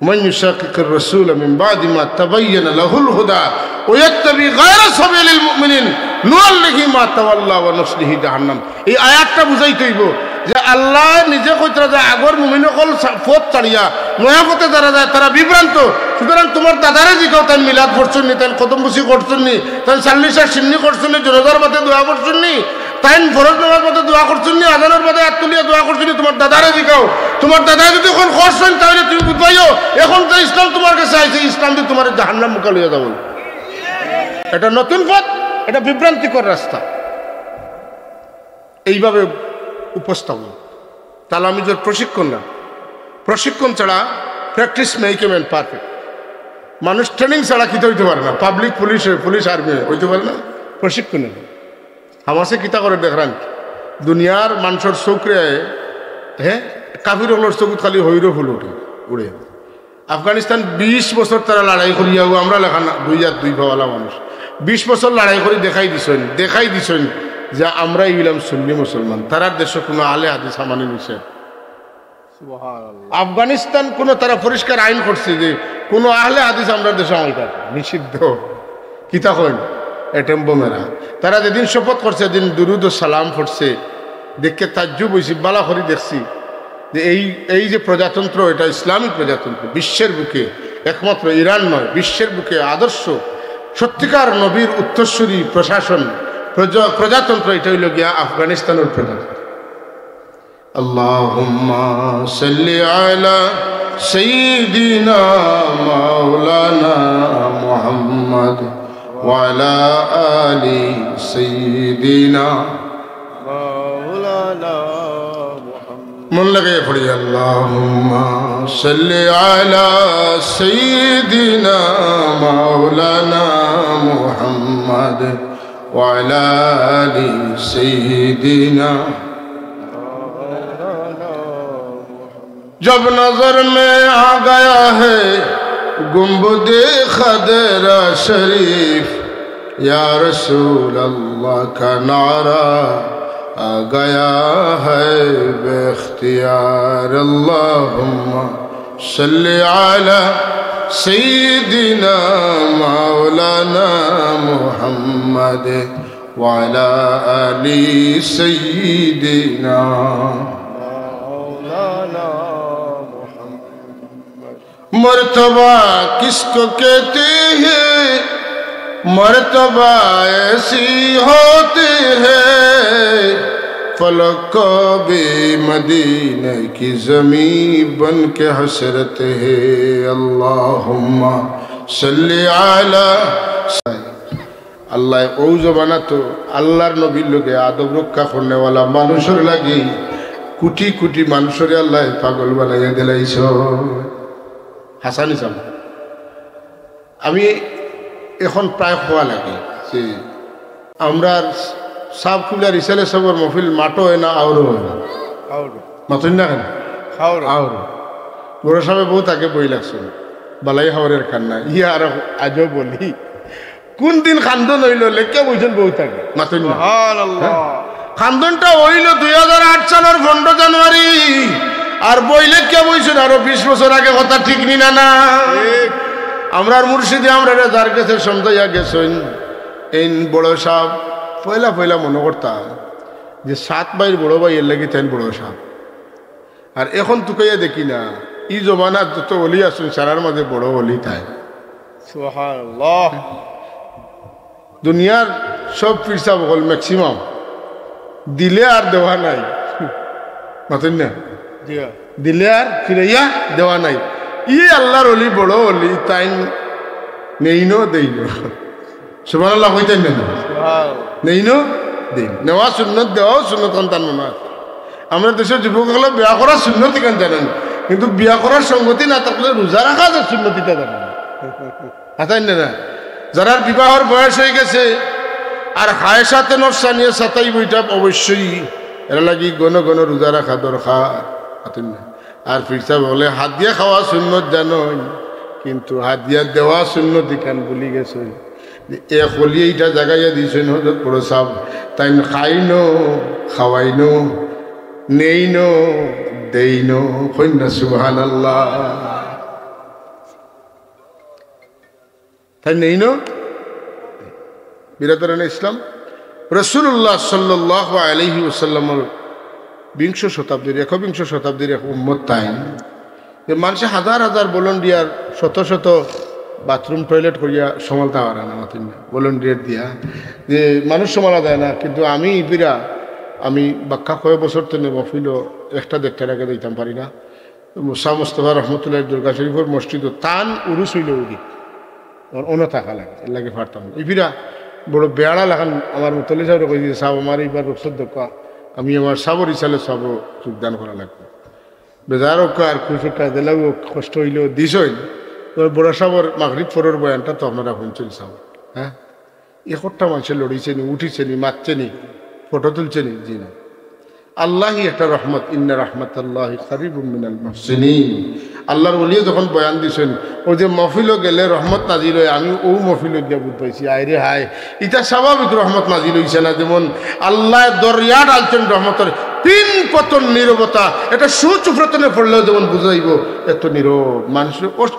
من يشاقق الرسول من بعد ما تبين له الهدى ويتبع غير سبيل المؤمنين نوله ما تولى ونصله جهنم। এই আয়াতটা বুঝাইতে হইব যে আল্লাহ নিজে কইতরা যে আগর মুমিন হল পথ ছাড়িয়া নয়া পথে যারা যায় তারা বিভ্রান্ত। সুতরাং তোমার দাদারে জিগাও, তাই মিলাদ করছেন নি, তাই কদম বসি করছেন নি, তাই চাল্লিশা সিন্নি করছেন নি, জনজার মাঠে দোয়া করছেন নি, তাই ফরজ নামাজ মধ্যে দোয়া করছেন নি, আজানের মধ্যে হাত তুলিয়া দোয়া করছেন নি। তোমার দাদারে জিগাও, তোমার দাদা যদি এখন করছেন তাহলে তুমি বুঝবাইও এখন তো ইসলাম তোমার কাছে আইছে, ইসলাম দিয়ে তোমার জাহান্নাম মুখা লইয়া যাবো। এটা নতুন পথ, এটা বিভ্রান্তিকর রাস্তা। এইভাবে উপস্থাপন তালামিজের প্রশিক্ষণ না, প্রশিক্ষণ ছাড়া practice make a man perfect. মানুষ ট্রেনিং ছাড়া কিতে হইতে পারে না, পাবলিক পুলিশ আর্মি হইতে পারে না প্রশিক্ষণে। হামাসে কিতা করে দেখরান দুনিয়ার মানুষের চৌকরে কাফির হলোর চকুত খালি হৈর ফুল উঠে উড়ে। আফগানিস্তান 20 বছর তারা লড়াই করিয়া, আমরা লেখা না 2 ভাওয়ালা মানুষ 20 বছর লড়াই করে দেখাই দিছেন যে আমরা ইলাম সুন্নি মুসলমান। তারার দেশে কোনো আলে হাদিস আমানি নিছে। আফগানিস্তান কোন তারা পরিষ্কার আইন করছে যে কোনো আহলে হাদিস আমরা দেশে আমাইতা নিষিদ্ধ। কিতা কইন এটম বোমেরা। তারা যেদিন শপথ করছে, দিন দুরুদ ও সালাম পড়ছে, দেখে তাজ্জুব হইছি, বালা করে দেখছি যে এই যে প্রজাতন্ত্র, এটা ইসলামিক প্রজাতন্ত্র, বিশ্বের বুকে একমাত্র ইরান নয়, বিশ্বের বুকে আদর্শ সত্যিকার নবীর উত্তরসূরি প্রশাসন প্রজাতন্ত্র, এটা হইল গিয়া আফগানিস্তানের প্রজাতন্ত্র। আল্লাহুম্মা সাল্লি আলা সাইয়্যিদিনা মাওলানা মুহাম্মদ ওয়া আলা আলি সাইয়্যিদিনা মাওলানা মুহাম্মদ। মন লাগাইয়া পড়ি আল্লাহুম্মা সাল্লি আলা সাইয়্যিদিনা মাওলানা মুহাম্মদ وعلى آل سيدنا। जब नजर में आ गया है गुंबद खदरा शरीफ, या रसूल अल्लाह का नारा आ गया है बेख्तियार। अल्लाहुम्मा सल्ली अला सय्यिदिना मौलाना मुहम्मद वाला अली सय्यिदिना मौलाना मुहम्मद। मर्तबा किसको कहते हैं, मर्तबा ऐसी होती है फलक को भी मदीने की ज़मीन बन के हसरत है। अल्लाहुम्मा सल्ली अला। আল্লাহ ও জবানা তো আল্লাহর নবীর লোকে আদব রক্ষা করনেওয়ালা মানুষের লাগি কোটি কোটি মানুষের আল্লাহ পাগল বানাইয়া দিলাইছ। হাসানি চাম আমি এখন প্রায় হওয়া লাগে যে আমরা সাব খুবলা রিসালে সবর মফিল মাটো হয় না, আউরো হয় না, মাতই না কেন আউরো বড় সাহেব বহুত আগে বই লাগছে বালাই হাওয়ারের কান্না। ইয়া আর আজও বলি কোন দিন খান্দন হইল লেখা বইছেন বহুত আগে, মাতই না খান্দনটা হইল 2008 সালের 15 জানুয়ারি, আর বইলে কে বইছেন আরো 20 বছর আগে, কথা ঠিক নি না না? আমরার মুর্শিদে আমরা যার কাছে সন্তাইয়া গেছেন এই বড় সাহেব, পয়লা পয়লা মনে করতাম যে 7 ভাইয়ের বড় ভাই এর লাগি তাই বড় সাহেব। আর এখন তুকাইয়া দেখি না, ই জমানার যত অলি আসুন সারার মাঝে বড় অলি তাই। সুবহানাল্লাহ। দুনিয়ার সব পীর সাহেব হল ম্যাক্সিমাম দিলে আর দেওয়া নাই, মাতেন না, দিলে আর ফিরাইয়া দেওয়া নাই। ই আল্লাহর অলি বড় অলি তাই নেইনো দেইনো। সুবহানাল্লাহ হইতেন না, নেইনো দেই নেওয়া সুন্নত, দেওয়াও সুন্নত সন্তান মনে। আমরা দেশের যুবকগুলো বিয়া করার সুন্নতি কেন জানেন, কিন্তু বিয়া করার সঙ্গতি না থাকলে রোজা রাখা যায় সুন্নতিটা জানেন না। যারা বিবাহর বয়স হয়ে গেছে আর খায় সাথে নফসা নিয়ে সাতাই বইটা অবশ্যই এরা লাগি ঘন ঘন রোজা রাখা দরকার। আর ফিরসা বলে হাত দিয়ে খাওয়া সুন্নত জানোই, কিন্তু হাত দিয়া দেওয়া সুন্নতি কেন ভুলি গেছে। এ হলি এইটা জাগাইয়া দিয়েছেন হজরত বড় সাহেব, তাই খাইনো খাওয়াইনো নেইনো দেইনো, কন্যা সুবহানাল্লাহ, তাই নেইনো বিরাদরান ইসলাম। রাসূলুল্লাহ সাল্লাল্লাহু আলাইহি ওয়াসাল্লামের 20 শতাব্দীর 21 শতাব্দীর এক উম্মত তাই যে মানুষে হাজার হাজার ভলান্টিয়ার শত শত বাথরুম টয়লেট করিয়া সমালতে পারে না, ভলান্টিয়ার দিয়া যে মানুষ সমালা দেয় না। কিন্তু আমি ইপিরা আমি বাক্কা কয়েক বছর তো মফিল একটা দেড়টার আগে দিতাম পারি না। মুসা মুস্তফা রহমতুল্লাহ দুর্গা শরীফের মসজিদ তান উরুস হইল উদি অন্য থাকা লাগে, এর লাগে পারতাম না। ইপিরা বড় বেড়া লাগান আমার মুতলি সাহেব কই দিয়ে সাহেব আমার এইবার রক্ষত দোকা, আমি আমার সাবর ইসালে সব যোগদান করা লাগবে। বেজার আর খুশকা দিলেও কষ্ট হইলেও দিস হইল। বড় সাবর মাগরিব ফোরের বয়ানটা তো আপনারা শুনছেন সাব, হ্যাঁ একটা মানুষের লড়িছেনি, উঠিছেনি, মারছেনি, ফটো তুলছেনি, জি না। আল্লাহই একটা রহমত, ইন্না রাহমাতাল্লাহি কারিবুম মিনাল মুহসিনিন। আল্লাহর ওলিয়ে যখন বয়ান দিছেন ও যে মহফিলও গেলে রহমত নাজিল হয়, আমি ও মহফিল গিয়া বুঝ পাইছি আইরে হায় এটা স্বাভাবিক রহমত নাজিল হইছে না। যেমন আল্লাহ দরিয়া ডালছেন রহমতের, 3 পতন নীরবতা, এটা সুচুফরতনে পড়লেও যেমন বুঝাইব এত নীরব মানুষ।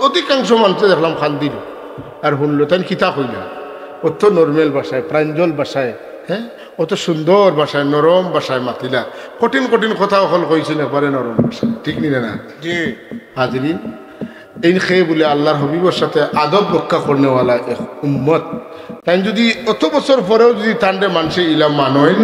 অধিকাংশ মানুষে দেখলাম খান্দির আর শুনলো তাই খিতা হইলা অত নর্মেল ভাষায়, প্রাঞ্জল ভাষায়, হ্যাঁ অত সুন্দর ভাষায়, নরম ভাষায় মাতিলা। কঠিন কঠিন কথা হল কইছেন একবারে নরম ভাষায়, ঠিক নি না? জি হাজরিন, এই খেয়ে বলে আল্লাহর হবিবর সাথে আদব রক্ষা করনেওয়ালা এক উম্মত। তাই যদি অত বছর পরেও যদি তান্ডে মানুষে ইলাম মানেন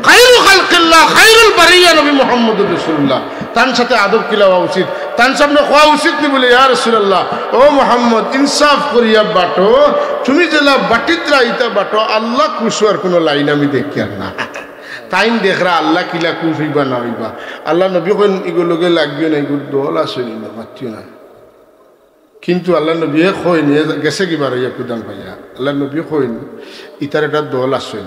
খায়রুল খালকিল্লাহ খায়রুল বারিয়া নবী মুহাম্মদুর রাসূলুল্লাহ, তার সাথে আদব কিলাওয়া উচিত, তার সামনে খাওয়া উচিত নি বলে ইয়া রাসূলুল্লাহ ও মুহাম্মদ ইনসাফ করিয়া বাটো, তুমি যেলা বাটিত্রা ইতা বাটো, আল্লাহ খুশ হওয়ার কোনো লাইন আমি দেখি আর না। তাইন দেখরা আল্লাহ কিলা খুশ হইবা না হইবা, আল্লাহ নবী কইন এগুলোকে লাগিও না, এগুলো দল আসেনি না মাতিও না। কিন্তু আল্লাহ নবী কইন গেছে কিবার ইয়া কুদান ভাইয়া, আল্লাহ নবী কইন ইতার একটা দল আসেন,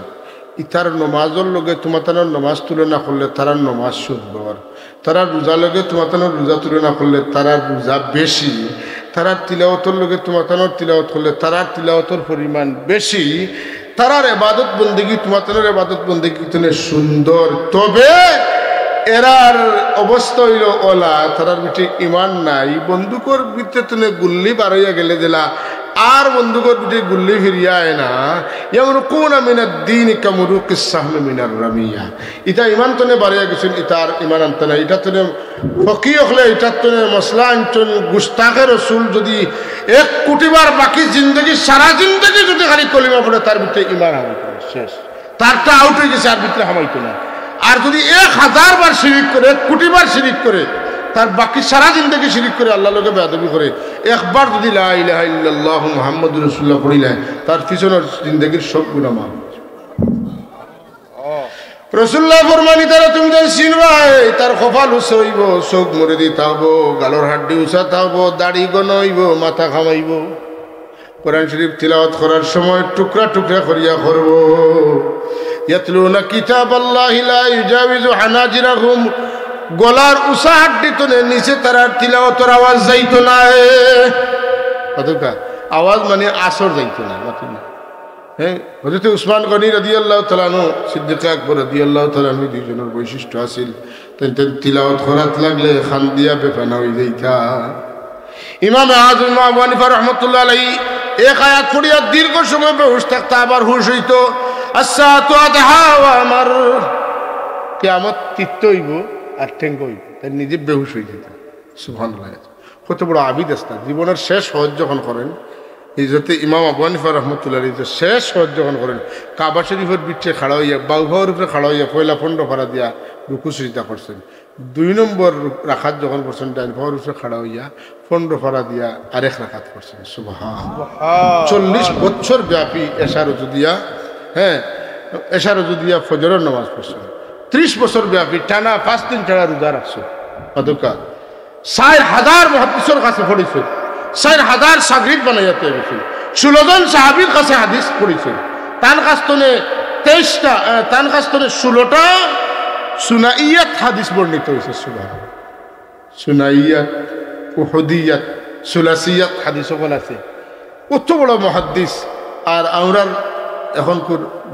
ইতার নমাজের লগে তোমার নমাজ তুলনা করলে তারা নমাজ শুদ্ধর, তারা রোজা লগে তোমার রোজা তুলনা করলে তারা রোজা বেশি, তারা তিলাওয়াতর লগে তোমার তিলাওয়াত করলে তারা তিলাওয়াতর পরিমাণ বেশি, তারার এবাদত বন্দেগী তোমার এবাদত বন্দেগী তুমি সুন্দর। তবে এরার অবস্থা হইল ওলা, তারার ভিতরে ইমান নাই, বন্দুকর ভিতরে তুমি গুল্লি বারইয়া গেলে দিলা আর বন্দুকর ভিতরে গুল্লি ফিরিয়া আয় না। যেমন কোন মিনার দিন কামরুকিস সাহমি মিনার রামিয়া, ইটা ইমান তনে বাড়িয়া গেছেন, ইটার ইমান আনতে না। এটা তনে ফকি হলে এটার তনে মশলা আনছেন গুস্তাখে রসুল যদি 1 কোটিবার বাকি জিন্দগি সারা জিন্দগি যদি খালি কলিমা পড়ে তার ভিতরে ইমান হামাই শেষ, তারটা আউট হয়ে গেছে, আর ভিতরে হামাইতো না। আর যদি 1000 বার শিরিক করে 1 কোটিবার শিরিক করে তার বাকি সারা জিন্দগি শিরিক করে আল্লাহ লোকে বেয়াদবি করে, একবার যদি লা ইলাহা ইল্লাল্লাহু মুহাম্মাদুর রাসূলুল্লাহ পড়িলে তার পিছনের জিন্দগির সব গুনাহ মাফ। রাসূলুল্লাহ ফরমানি তারা তুমি যদি চিনবা তার কপাল উঁচা হইব, চোখ মরে দিতে হবো, গালর হাড্ডি উঁচাতে হবো, দাড়ি গণ হইব, মাথা খামাইব, কোরআন শরীফ তিলাওয়াত করার সময় টুকরা টুকরা করিয়া করব। ইয়াতলুনা কিতাবাল্লাহি লা ইউজাবিজু হানাজিরাহুম, গলার উষা হাড্ডি তো নিচে তারা তিলাওয়াতের আওয়াজ যাইতো না, আওয়াজ মানে আসর যাইতো না, হ্যাঁ, হযরত উসমান গনি রাদিয়াল্লাহু তাআলা আনহু, সিদ্দিক আকবর রাদিয়াল্লাহু তাআলা আনহু দুইজনের বৈশিষ্ট্য আছিল, তেন তিলাওয়াত করাত লাগলে খান দিয়া বেফানা হয়ে যাইতা। ইমাম আযম আবু হানিফা রাহমাতুল্লাহ আলাইহি এক আয়াত পড়িয়া দীর্ঘ সময় বেহুশ থাকতা, আবার হুশ হইতো। আসসাতু আদহা ওয়া আমার, কিয়ামত তিত্ত হইব আর ঠেঙ্গ হইব, তাই নিজে বেহুশ হয়ে যেত। সুবহানাল্লাহ। কত বড় আবিদ আসতা, জীবনের শেষ হজ যখন করেন, ইজতে ইমাম আবু হানিফা রাহমাতুল্লাহ আলাইহি শেষ হজ যখন করেন, কাবা শরীফের বিচ্ছে খাড়া হইয়া, বাউভার উপরে খাড়া হইয়া পয়লা পণ্ড ভাড়া দিয়া রুকু সিজদা করছেন। 2 নম্বর রাখাত যখন করছেন, ডাইন পাওয়ার উপরে খাড়া হইয়া পণ্ড ভাড়া দিয়া আরেক রাখাত করছেন। সুবহানাল্লাহ। 40 বছর ব্যাপী এশা রুজু দিয়া, হ্যাঁ, এশা রুজু দিয়া ফজরের নামাজ পড়ছেন। 30 বছর ব্যাপী টানা 5 দিন ছাড়া রোজা রাখছেন। অদকা 4000 মুহাদ্দিসের কাছে পড়েছেন, 4000 সাগরিদ বানাইয়া তৈরি গেছেন, 16 জন সাহাবীর কাছে হাদিস পড়েছেন। তার কাস্তনে 23টা, তার কাস্তনে 16টা সুনাইয়াত হাদিস বর্ণিত হয়েছে। সুবহানাল্লাহ। সুনাইয়াত, উহুদিয়াত, সুলাসিয়াত হাদিস সকল আছে। কত বড় মুহাদ্দিস। আর আমরা এখন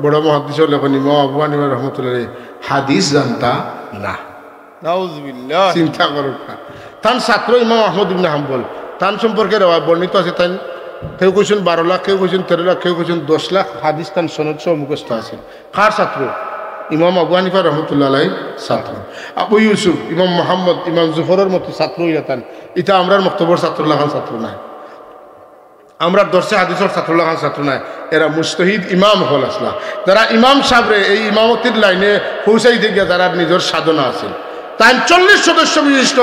বড় মুহাদ্দিস হল এখন ইমাম আবু হানিফা রাহমাতুল্লাহ আলাইহি হাদিস জানতা না। নাউযুবিল্লাহ। চিন্তা করো না। তার ছাত্র ইমাম আহমদ ইবনে হাম্বল, তার সম্পর্কে বর্ণিত আছে, তাই কেউ কইছেন 12 লাখ, কেউ কইছেন 13 লাখ, কেউ কইছেন 10 লাখ হাদিস তার সনদ সহ মুখস্থ আছে। কার ছাত্র? ইমাম আবু হানিফা রহমতুল্লাহ আলাইহির ছাত্র। আবু ইউসুফ, ইমাম মুহাম্মদ, ইমাম জুফরের মতো ছাত্র ইরাতান। এটা আমরার মক্তবর ছাত্রুল্লাহ খান ছাত্র নাই, আমরা দর্শে হাদিসের ছাত্রুল্লাহ খান ছাত্র নাই। এরা মুজতাহিদ ইমাম হল আসলা, যারা ইমাম সাহেবরে এই ইমামতির লাইনে পৌঁছাইতে গিয়া যারা নিজের সাধনা আছে। তাই 40 সদস্য বিশিষ্ট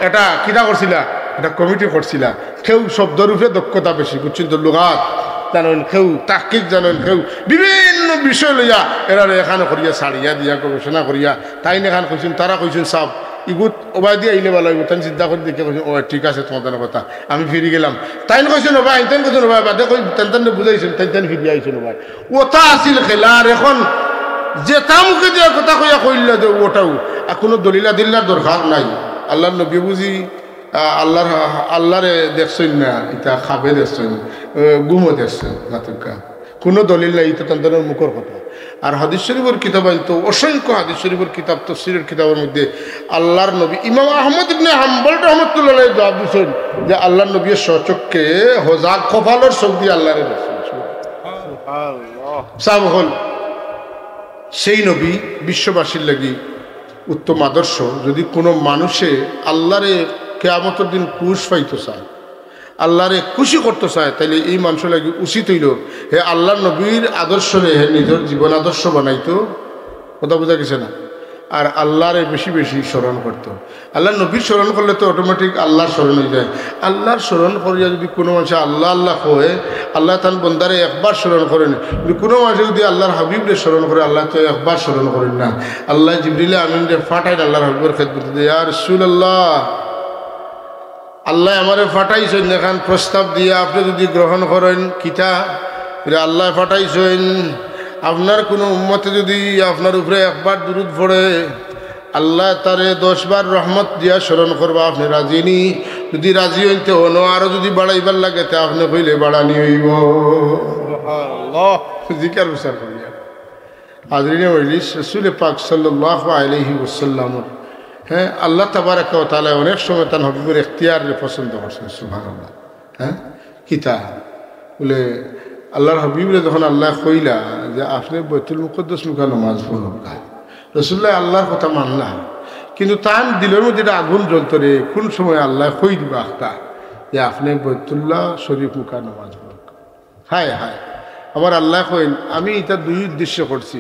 এটা কিনা করছিলা, এটা কমিটি করছিলা। কেউ শব্দরূপে দক্ষতা বেশি, বুঝছেন তো, লুগাত জানেন, কেউ তাহকিক জানেন, কেউ বিভিন্ন বিষয় লইয়া এরা এখানে করিয়া ছাড়িয়া দিয়া গবেষণা করিয়া তাই এখানে কইছেন। তারা কইছেন সাব ইগুত ওবাই দিয়ে আইলে ভালো হইব। তাই চিন্তা করে দেখে কইছেন, ও ঠিক আছে তোমাদের কথা, আমি ফিরে গেলাম। তাই কইছেন ওবাই, আইতেন কইছেন ওবাই, বাদে কই তেন বুঝাইছেন, তাই ফিরে আইছেন ওবাই। ওটা আসিল খেলা। আর এখন যে তা মুখে দিয়ে কথা কইয়া কইলা যে ওটাও আর কোনো দলিলা দিল্লার দরকার নাই। আল্লাহর নবী বুঝি আল্লাহরে দেখছেন না, এটা খাবে দেখছেন, গুমো দেখছেন, নাটকা কোনো দলিল নাই। এটা তাদের মুখর কথা। আর হাদিস শরীফের কিতাব তো অসংখ্য হাদিস শরীফের কিতাব, তফসিরের কিতাবের মধ্যে আল্লাহর নবী ইমাম আহমদ ইবনে হাম্বল রহমতুল্লাহ আলাইহি জবাব দিয়েছেন যে আল্লাহর নবী স্বচক্ষে হোজা কপালের চোখ দিয়ে আল্লাহরে দেখছেন। সুবহানাল্লাহ। সাব হল সেই নবী বিশ্ববাসীর লাগি উত্তম আদর্শ। যদি কোনো মানুষে আল্লাহরে কিয়ামতের দিন খুশ পাইতে চায়, আল্লাহরে খুশি করতে চায়, তাইলে এই মানুষের লাগে উচিত হইল হে আল্লাহর নবীর আদর্শরে হে নিজের জীবন আদর্শ বানাইতো। কথা বোঝা গেছে না? আর আল্লাহরে বেশি বেশি স্মরণ করতো। আল্লাহর নবীর স্মরণ করলে তো অটোমেটিক আল্লাহর স্মরণ হয়ে যায়। আল্লাহর স্মরণ করিয়া যদি কোনো মানুষ আল্লাহ আল্লাহ হয়, আল্লাহ তার বন্দারে একবার স্মরণ করেন। কিন্তু কোনো মানুষ যদি আল্লাহর হাবিবরে স্মরণ করে, আল্লাহ তো একবার স্মরণ করেন না। আল্লাহ জিবরিল আমিনরে ফাটাইন আল্লাহর হাবিবের খেদমতে দেয়, ইয়া রাসূলুল্লাহ, আল্লাহ আমারে ফাটাইছেন এখান প্রস্তাব দিয়ে, আপনি যদি গ্রহণ করেন কিতা আল্লাহ ফাটাইছেন, আপনার কোনো উম্মতে যদি আপনার উপরে একবার দুরূদ পড়ে, আল্লাহ তারে 10 বার রহমত দিয়া স্মরণ করবা, আপনি রাজি নি? যদি রাজি হইতে হন, আরো যদি বাড়াইবার লাগে তা আপনি কইলে বাড়ানি হইব। সুবহানাল্লাহ। জিকির উচ্চারণ করিয়া হাজরিনে মজলিস, রাসূল পাক সাল্লাল্লাহু আলাইহি ওয়াসাল্লাম, হ্যাঁ, আল্লাহ তাবারক ওয়া তাআলা অনেক সময় তার হাবিবের ইখতিয়ারে পছন্দ করছেন। সুবহানাল্লাহ। হ্যাঁ, কিতা বলে আল্লাহর হাবিবরে যখন আল্লাহ কইলা যে আপনি বাইতুল মুকদ্দাস মুখা নামাজ পড়ুন, রাসূলুল্লাহ আল্লাহর কথা মানলা, কিন্তু তার দিলের মধ্যে এটা আগুন জ্বলতো রে। কোন সময় আল্লাহ কই দিবা আখতা যে আপনি বাইতুল্লাহ শরীফ মুখা নামাজ পড়ুন? হায় হায়, আমার আল্লাহ কইন আমি এটা 2 উদ্দেশ্য করছি।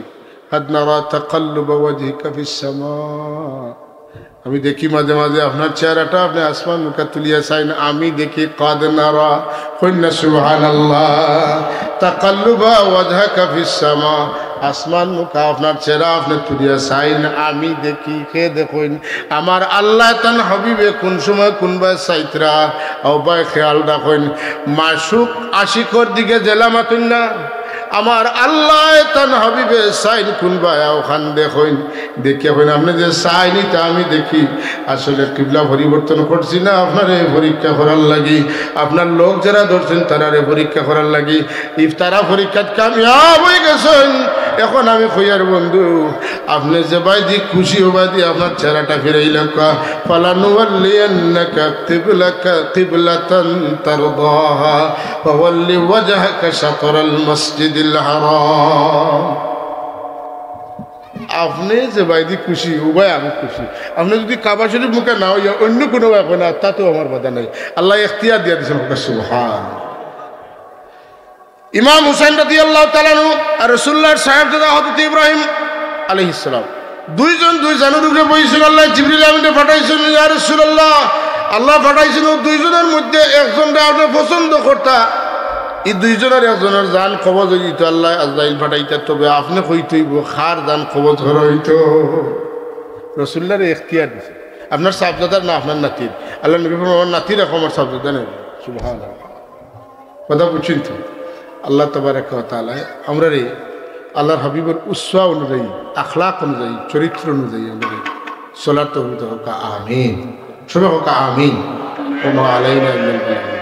কাদ নারা তাকাল্লুবা ওয়াজহিকা ফিস সামা, আমি দেখি মাঝে মাঝে আপনার চেহারাটা আপনি আসমান মুখা তুলিয়া চাইন, আমি দেখি। কাদ নারা কইনা সুবহানাল্লাহ তাকাল্লুবা ওয়াজহাকা ফিস সামা, আসমান মুখা আপনার চেহারা আপনি তুলিয়া চাইন, আমি দেখি। কে দেখুন আমার আল্লাহ তান হাবিবে কোন সময় কোনবাই চাইতরা অবাই খেয়াল রাখুন। মাসুক আশিকর দিকে জেলা মাতুন না, আমার আল্লাহ তান হাবিবে সাইন কুনবায়া ওখান দেখুন দেখে হইন আপনি যে সাইনি তা আমি দেখি আসলে কিবলা পরিবর্তন করছি না আপনারে পরীক্ষা করার লাগি আপনার লোক যারা ধরছেন তারারে পরীক্ষা করার লাগি ইফতারা পরীক্ষাত কামিয়াব হয়ে গেছেন এখন আমি কইয়ার বন্ধু আপনি যে বাইদি খুশি হবাদি আপনার চেহারাটা ফিরাইলাম ফালানুওয়াল্লিয়ান্নাকা কিবলাতান তারদাহা ফাওয়াল্লি ওয়াজহাকা শাতরাল মাসজিদিল হারাম আপনি যে বাইদি খুশি উভয় আমি খুশি আপনি যদি কাবা শরীফ মুখে না হইয়া অন্য কোনো ব্যাপার না তাতেও আমার বাধা নাই আল্লাহ ইখতিয়ার দিয়ে দিয়েছেন সুবহান ইমাম হুসাইন রাদিয়াল্লাহু তাআলা আনহু আর রাসূলুল্লাহর সাহেবজাদা হযরত ইব্রাহিম আলাইহিস সালাম দুই জানুর উপরে বইছিল আল্লাহ জিবরিল আমিনকে পাঠাইছেন ইয়া রাসূলুল্লাহ আল্লাহ পাঠাইছেন দুইজনের মধ্যে একজনকে আপনি পছন্দ করতা এই দুইজনের একজনের জান কবজ হইত আল্লাহ আজরাইল পাঠাইতা তবে আপনি কইতেইব খার জান কবজ করা হইতো রাসূলুল্লাহর ইখতিয়ার দিছে আপনার সাহেবজাদার না আপনার নাতির আল্লাহ নবী আমার নাতির এখন আমার সাহেবজাদা নেই সুবহানাল্লাহ কথা বুঝছেন তো আল্লাহ তাবারক ওয়া তাআলা আমরা রে আল্লাহর হাবিবের উসওয়া অনুযায়ী আখলাক অনুযায়ী চরিত্র অনুযায়ী আমরা সলাত তৌহিদ হোক আমিন সবাই হোক আমিন ওয়া আলাইনা ইল্লাল